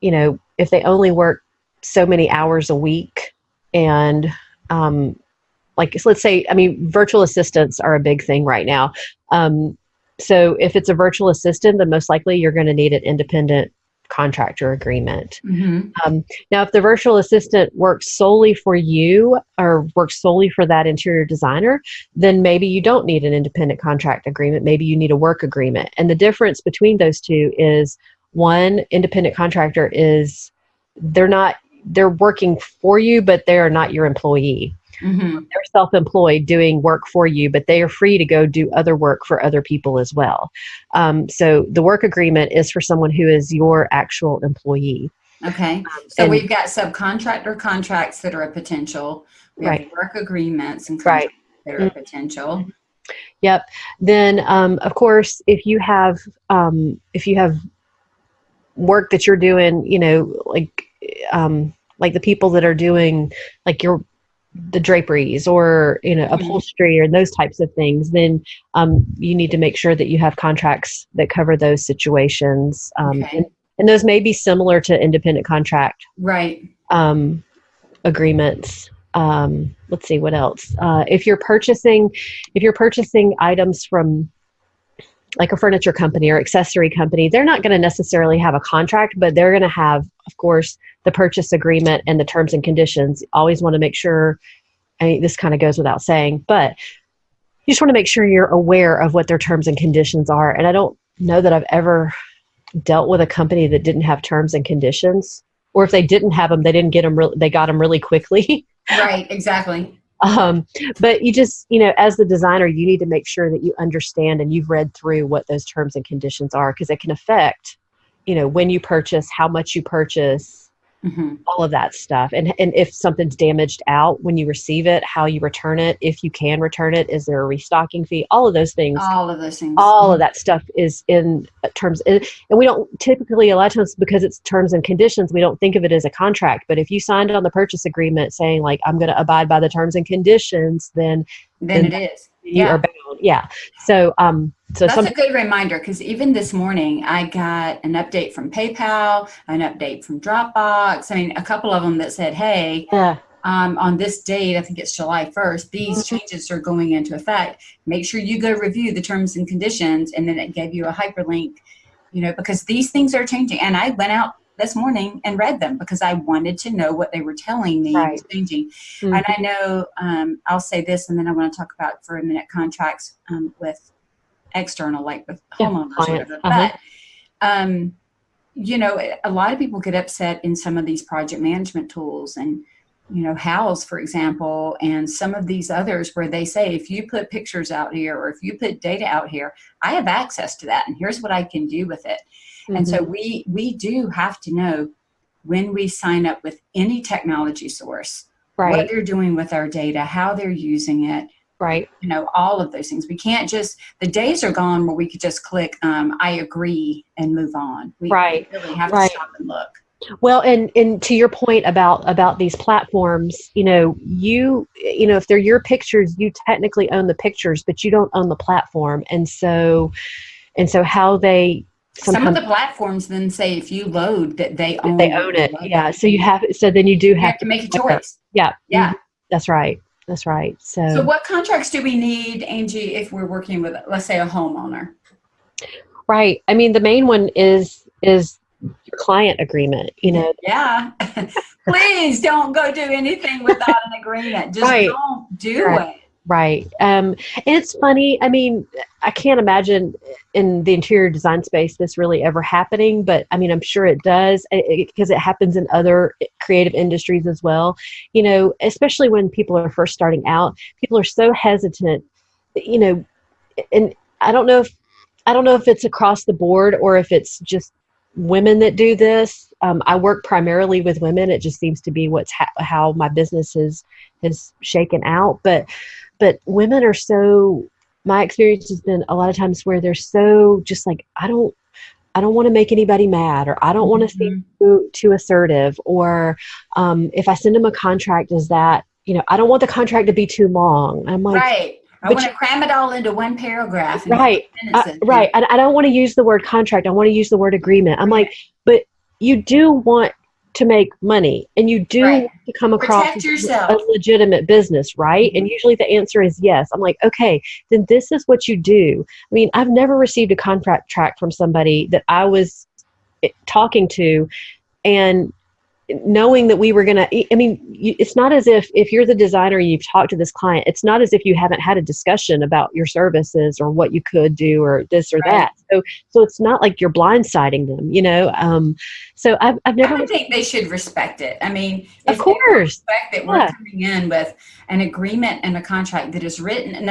if they only work so many hours a week, and like, let's say, I mean, virtual assistants are a big thing right now. So if it's a virtual assistant, then most likely you're going to need an independent contractor agreement. Now, if the virtual assistant works solely for you or works solely for that interior designer, then maybe you don't need an independent contract agreement. Maybe you need a work agreement. And the difference between those two is, one, independent contractor is, they're working for you, but they are not your employee. They're self-employed doing work for you, but they are free to go do other work for other people as well. So the work agreement is for someone who is your actual employee. Okay. So we've got subcontractor contracts that are a potential. We have work agreements and contracts that are a potential. Yep. Then, of course, if you have work that you're doing, you know, like the people that are doing like the draperies or, you know, upholstery or those types of things, then you need to make sure that you have contracts that cover those situations. And those may be similar to independent contract agreements. Let's see what else. If you're purchasing items from like a furniture company or accessory company, they're not going to necessarily have a contract, but they're going to have, of course, the purchase agreement and the terms and conditions. Always want to make sure, I mean, this kind of goes without saying, but you just want to make sure you're aware of what their terms and conditions are. And I don't know that I've ever dealt with a company that didn't have terms and conditions, or if they didn't have them, they didn't get them. They got them really quickly. Right. Exactly. But you just, you know, as the designer, you need to make sure that you understand and you've read through what those terms and conditions are, because it can affect, you know, when you purchase, how much you purchase, all of that stuff. And if something's damaged out when you receive it, how you return it, if you can return it, is there a restocking fee? All of those things. All of that stuff is in terms. And we don't typically, a lot of times, because it's terms and conditions, we don't think of it as a contract. But if you signed on the purchase agreement saying like, I'm going to abide by the terms and conditions, then it is. You are bound. Yeah. So that's a good reminder, because even this morning I got an update from PayPal, an update from Dropbox. I mean, a couple of them that said, hey, on this date, I think it's July 1st, these changes are going into effect. Make sure you go review the terms and conditions. And then it gave you a hyperlink, you know, because these things are changing. And I went out this morning and read them because I wanted to know what they were telling me was changing. And I know, I'll say this, and then I want to talk about for a minute contracts with external, like with homeowners or whatever. But, you know, a lot of people get upset in some of these project management tools and, you know, House, for example, and some of these others where they say, if you put pictures out here or if you put data out here, I have access to that and here's what I can do with it. And so we do have to know when we sign up with any technology source, what they're doing with our data, how they're using it, you know, all of those things. We can't just, the days are gone where we could just click, I agree and move on. We really have to stop and look. Well, and to your point about these platforms, you know, if they're your pictures, you technically own the pictures, but you don't own the platform. And so how they, some of the platforms then say if you load that they own it. Yeah. So then you do have to make a choice. Yeah. Yeah. That's right. So what contracts do we need, Angie, if we're working with, let's say, a homeowner? Right. I mean, the main one is your client agreement, you know. Yeah. Please don't go do anything without an agreement. Just don't do it. Right. And it's funny. I mean, I can't imagine in the interior design space this really ever happening, but I mean, I'm sure it does because it happens in other creative industries as well. You know, especially when people are first starting out, people are so hesitant, you know, and I don't know if it's across the board or if it's just women that do this. I work primarily with women. It just seems to be how my business has shaken out. But women are so, my experience has been a lot of times where they're so just like, I don't want to make anybody mad, or I don't want to seem too assertive, or if I send them a contract, is that, you know, I don't want the contract to be too long. I'm like, I want to cram it all into one paragraph. And And I don't want to use the word contract. I want to use the word agreement. I'm like, but you do want to make money, and you do Right. want to come across Protect as yourself. a legitimate business, right? And usually the answer is yes. I'm like, okay, then this is what you do. I mean, I've never received a contract from somebody that I was talking to, and knowing that we were going to, I mean, it's not as if you're the designer and you've talked to this client, it's not as if you haven't had a discussion about your services or what you could do or this or Right. that. So it's not like you're blindsiding them, you know? So I've never, I think they should respect it. I mean, of if they course. respect that we're coming in with an agreement and a contract that is written, and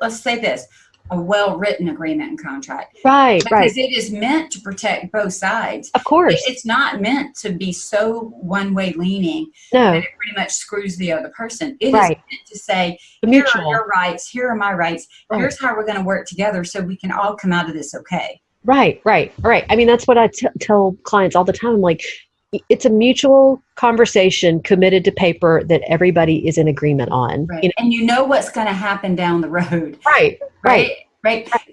let's say this, a well-written agreement and contract. Right. Because it is meant to protect both sides. Of course. It's not meant to be so one-way leaning that it pretty much screws the other person. It is meant to say, here are your rights, here are my rights, here's how we're going to work together so we can all come out of this okay. Right. I mean, that's what I tell clients all the time. I'm like, it's a mutual conversation committed to paper that everybody is in agreement on. Right. You know? And you know what's going to happen down the road. Right.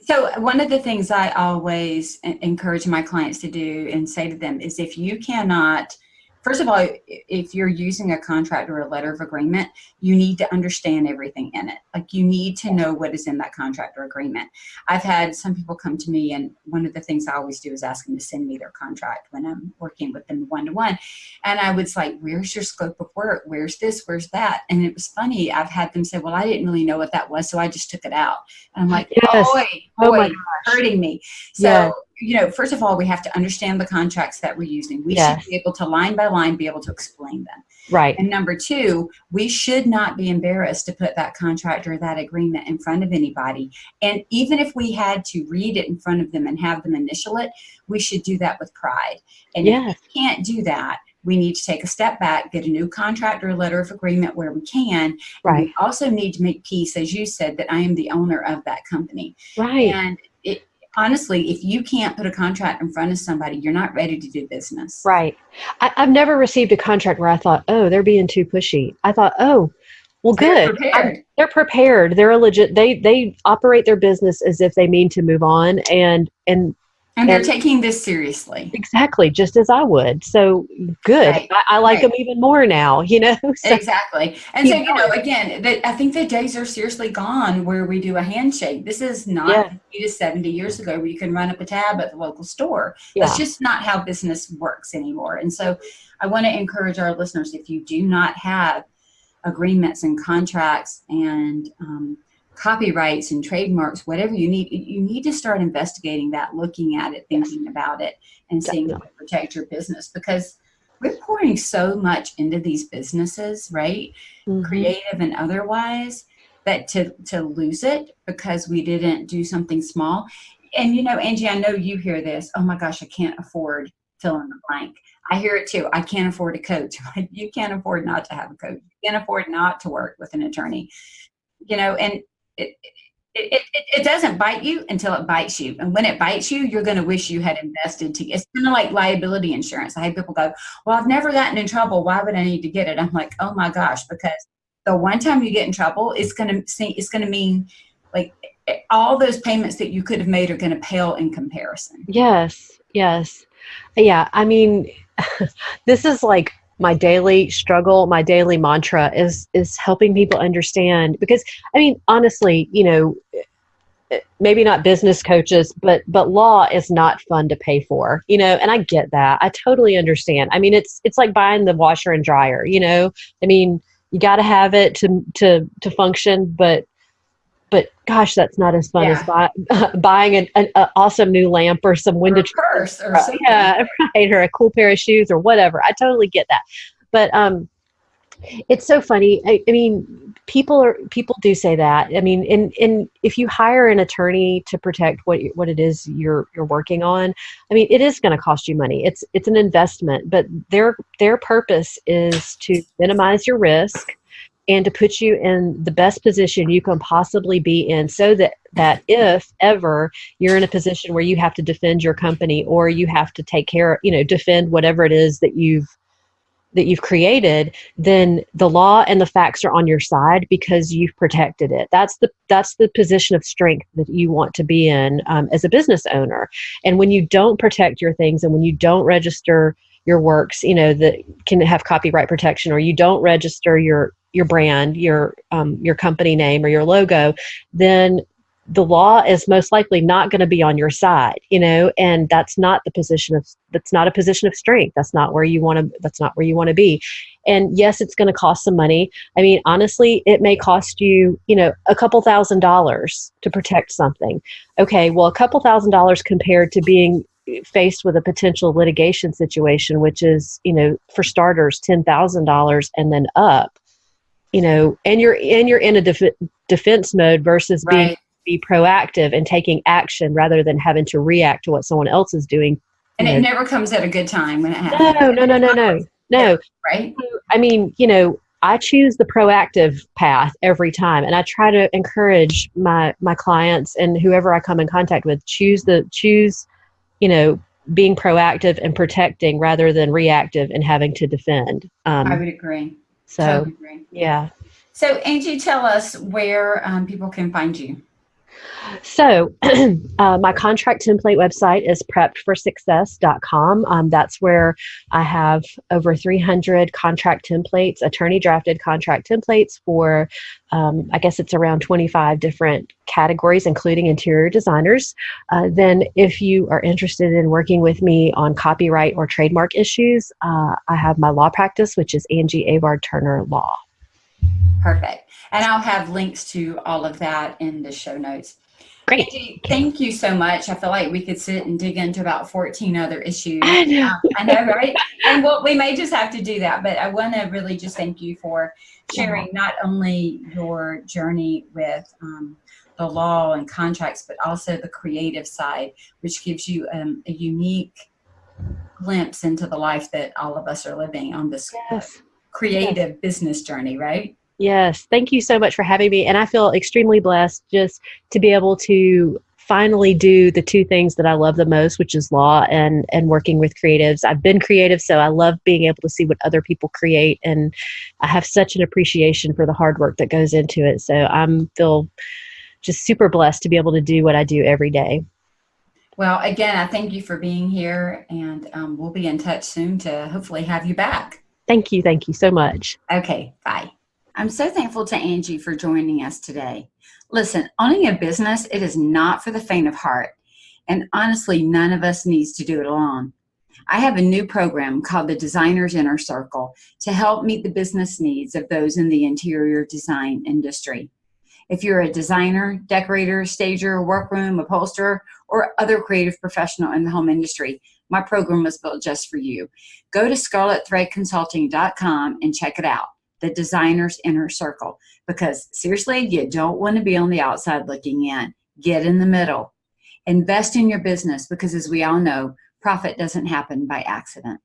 So one of the things I always encourage my clients to do and say to them is, if you cannot, first of all, if you're using a contract or a letter of agreement, you need to understand everything in it. Like, you need to know what is in that contract or agreement. I've had some people come to me, and one of the things I always do is ask them to send me their contract when I'm working with them one-to-one. And I would say, where's your scope of work? Where's this? Where's that? And it was funny. I've had them say, well, I didn't really know what that was, so I just took it out. And I'm like, boy, you're hurting me. So, you know, first of all, we have to understand the contracts that we're using. We should be able to, line by line, be able to explain them. Right. And number two, we should not be embarrassed to put that contract or that agreement in front of anybody. And even if we had to read it in front of them and have them initial it, we should do that with pride. And if we can't do that, we need to take a step back, get a new contract or a letter of agreement where we can. Right. And we also need to make peace, as you said, that I am the owner of that company. Right. And honestly, if you can't put a contract in front of somebody, you're not ready to do business. Right. I've never received a contract where I thought, oh, they're being too pushy. I thought, oh, well, good. They're prepared. They're legit. They operate their business as if they mean to move on, and they're taking this seriously. Exactly, just as I would. So good. Right. I like them even more now, you know? So, exactly. And so, you know, again, I think the days are seriously gone where we do a handshake. This is not 50 to 70 years ago where you can run up a tab at the local store. That's just not how business works anymore. And so I want to encourage our listeners, if you do not have agreements and contracts and copyrights and trademarks, whatever you need to start investigating that, looking at it, thinking about it, and seeing how to protect your business, because we're pouring so much into these businesses, right? Mm-hmm. Creative and otherwise, that to lose it because we didn't do something small. And, you know, Angie, I know you hear this. Oh my gosh, I can't afford fill in the blank. I hear it too. I can't afford a coach. You can't afford not to have a coach. You can't afford not to work with an attorney. You know, and it doesn't bite you until it bites you. And when it bites you, you're going to wish you had invested it's kind of like liability insurance. I have people go, well, I've never gotten in trouble. Why would I need to get it? I'm like, oh my gosh, because the one time you get in trouble, it's going to mean like all those payments that you could have made are going to pale in comparison. Yes. Yeah. I mean, this is like my daily struggle, my daily mantra is helping people understand, because I mean, honestly, you know, maybe not business coaches, but law is not fun to pay for, you know, and I get that. I totally understand. I mean, it's like buying the washer and dryer, you know, I mean, you got to have it to function, but gosh, that's not as fun as buying an awesome new lamp or some window purse or something. Yeah, right, or a cool pair of shoes or whatever. I totally get that, but it's so funny. I mean, people do say that. I mean, and if you hire an attorney to protect what it is you're working on, I mean, it is going to cost you money. It's an investment, but their purpose is to minimize your risk and to put you in the best position you can possibly be in, so that if ever you're in a position where you have to defend your company, or you have to take care of, you know, defend whatever it is that you've created, then the law and the facts are on your side because you've protected it. That's the position of strength that you want to be in as a business owner. And when you don't protect your things, and when you don't register your works, that can have copyright protection, or you don't register your brand, your company name or your logo, then the law is most likely not going to be on your side, and that's not a position of strength. That's not where you want to be. And yes, it's going to cost some money. I mean, honestly, it may cost you, a couple $1,000s to protect something. Okay, well, a couple $1,000s compared to being faced with a potential litigation situation, which is, for starters, $10,000 and then up, and you're in a defense mode versus Right. be proactive and taking action rather than having to react to what someone else is doing. And it never comes at a good time when it happens. No. Right? I mean, I choose the proactive path every time, and I try to encourage my clients and whoever I come in contact with, choose being proactive and protecting rather than reactive and having to defend. I would agree. So, Totally agree. yeah. So, Angie, tell us where people can find you. So my contract template website is preppedforsuccess.com. That's where I have over 300 contract templates, attorney drafted contract templates for, I guess it's around 25 different categories, including interior designers. Then if you are interested in working with me on copyright or trademark issues, I have my law practice, which is Angie Avard Turner Law. Perfect. And I'll have links to all of that in the show notes. Great. Angie, thank you so much. I feel like we could sit and dig into about 14 other issues. I know. I know, right? And we may just have to do that, but I want to really just thank you for sharing not only your journey with the law and contracts, but also the creative side, which gives you a unique glimpse into the life that all of us are living on this creative business journey, right? Yes. Thank you so much for having me. And I feel extremely blessed just to be able to finally do the two things that I love the most, which is law and working with creatives. I've been creative, so I love being able to see what other people create. And I have such an appreciation for the hard work that goes into it. So I feel just super blessed to be able to do what I do every day. Well, again, I thank you for being here, and we'll be in touch soon to hopefully have you back. Thank you. Thank you so much. Okay, bye. I'm so thankful to Angie for joining us today. Listen, owning a business, it is not for the faint of heart. And honestly, none of us needs to do it alone. I have a new program called the Designer's Inner Circle to help meet the business needs of those in the interior design industry. If you're a designer, decorator, stager, workroom, upholsterer, or other creative professional in the home industry, my program was built just for you. Go to scarletthreadconsulting.com and check it out. The Designer's Inner Circle, because seriously, you don't want to be on the outside looking in. Get in the middle. Invest in your business, because as we all know, profit doesn't happen by accident.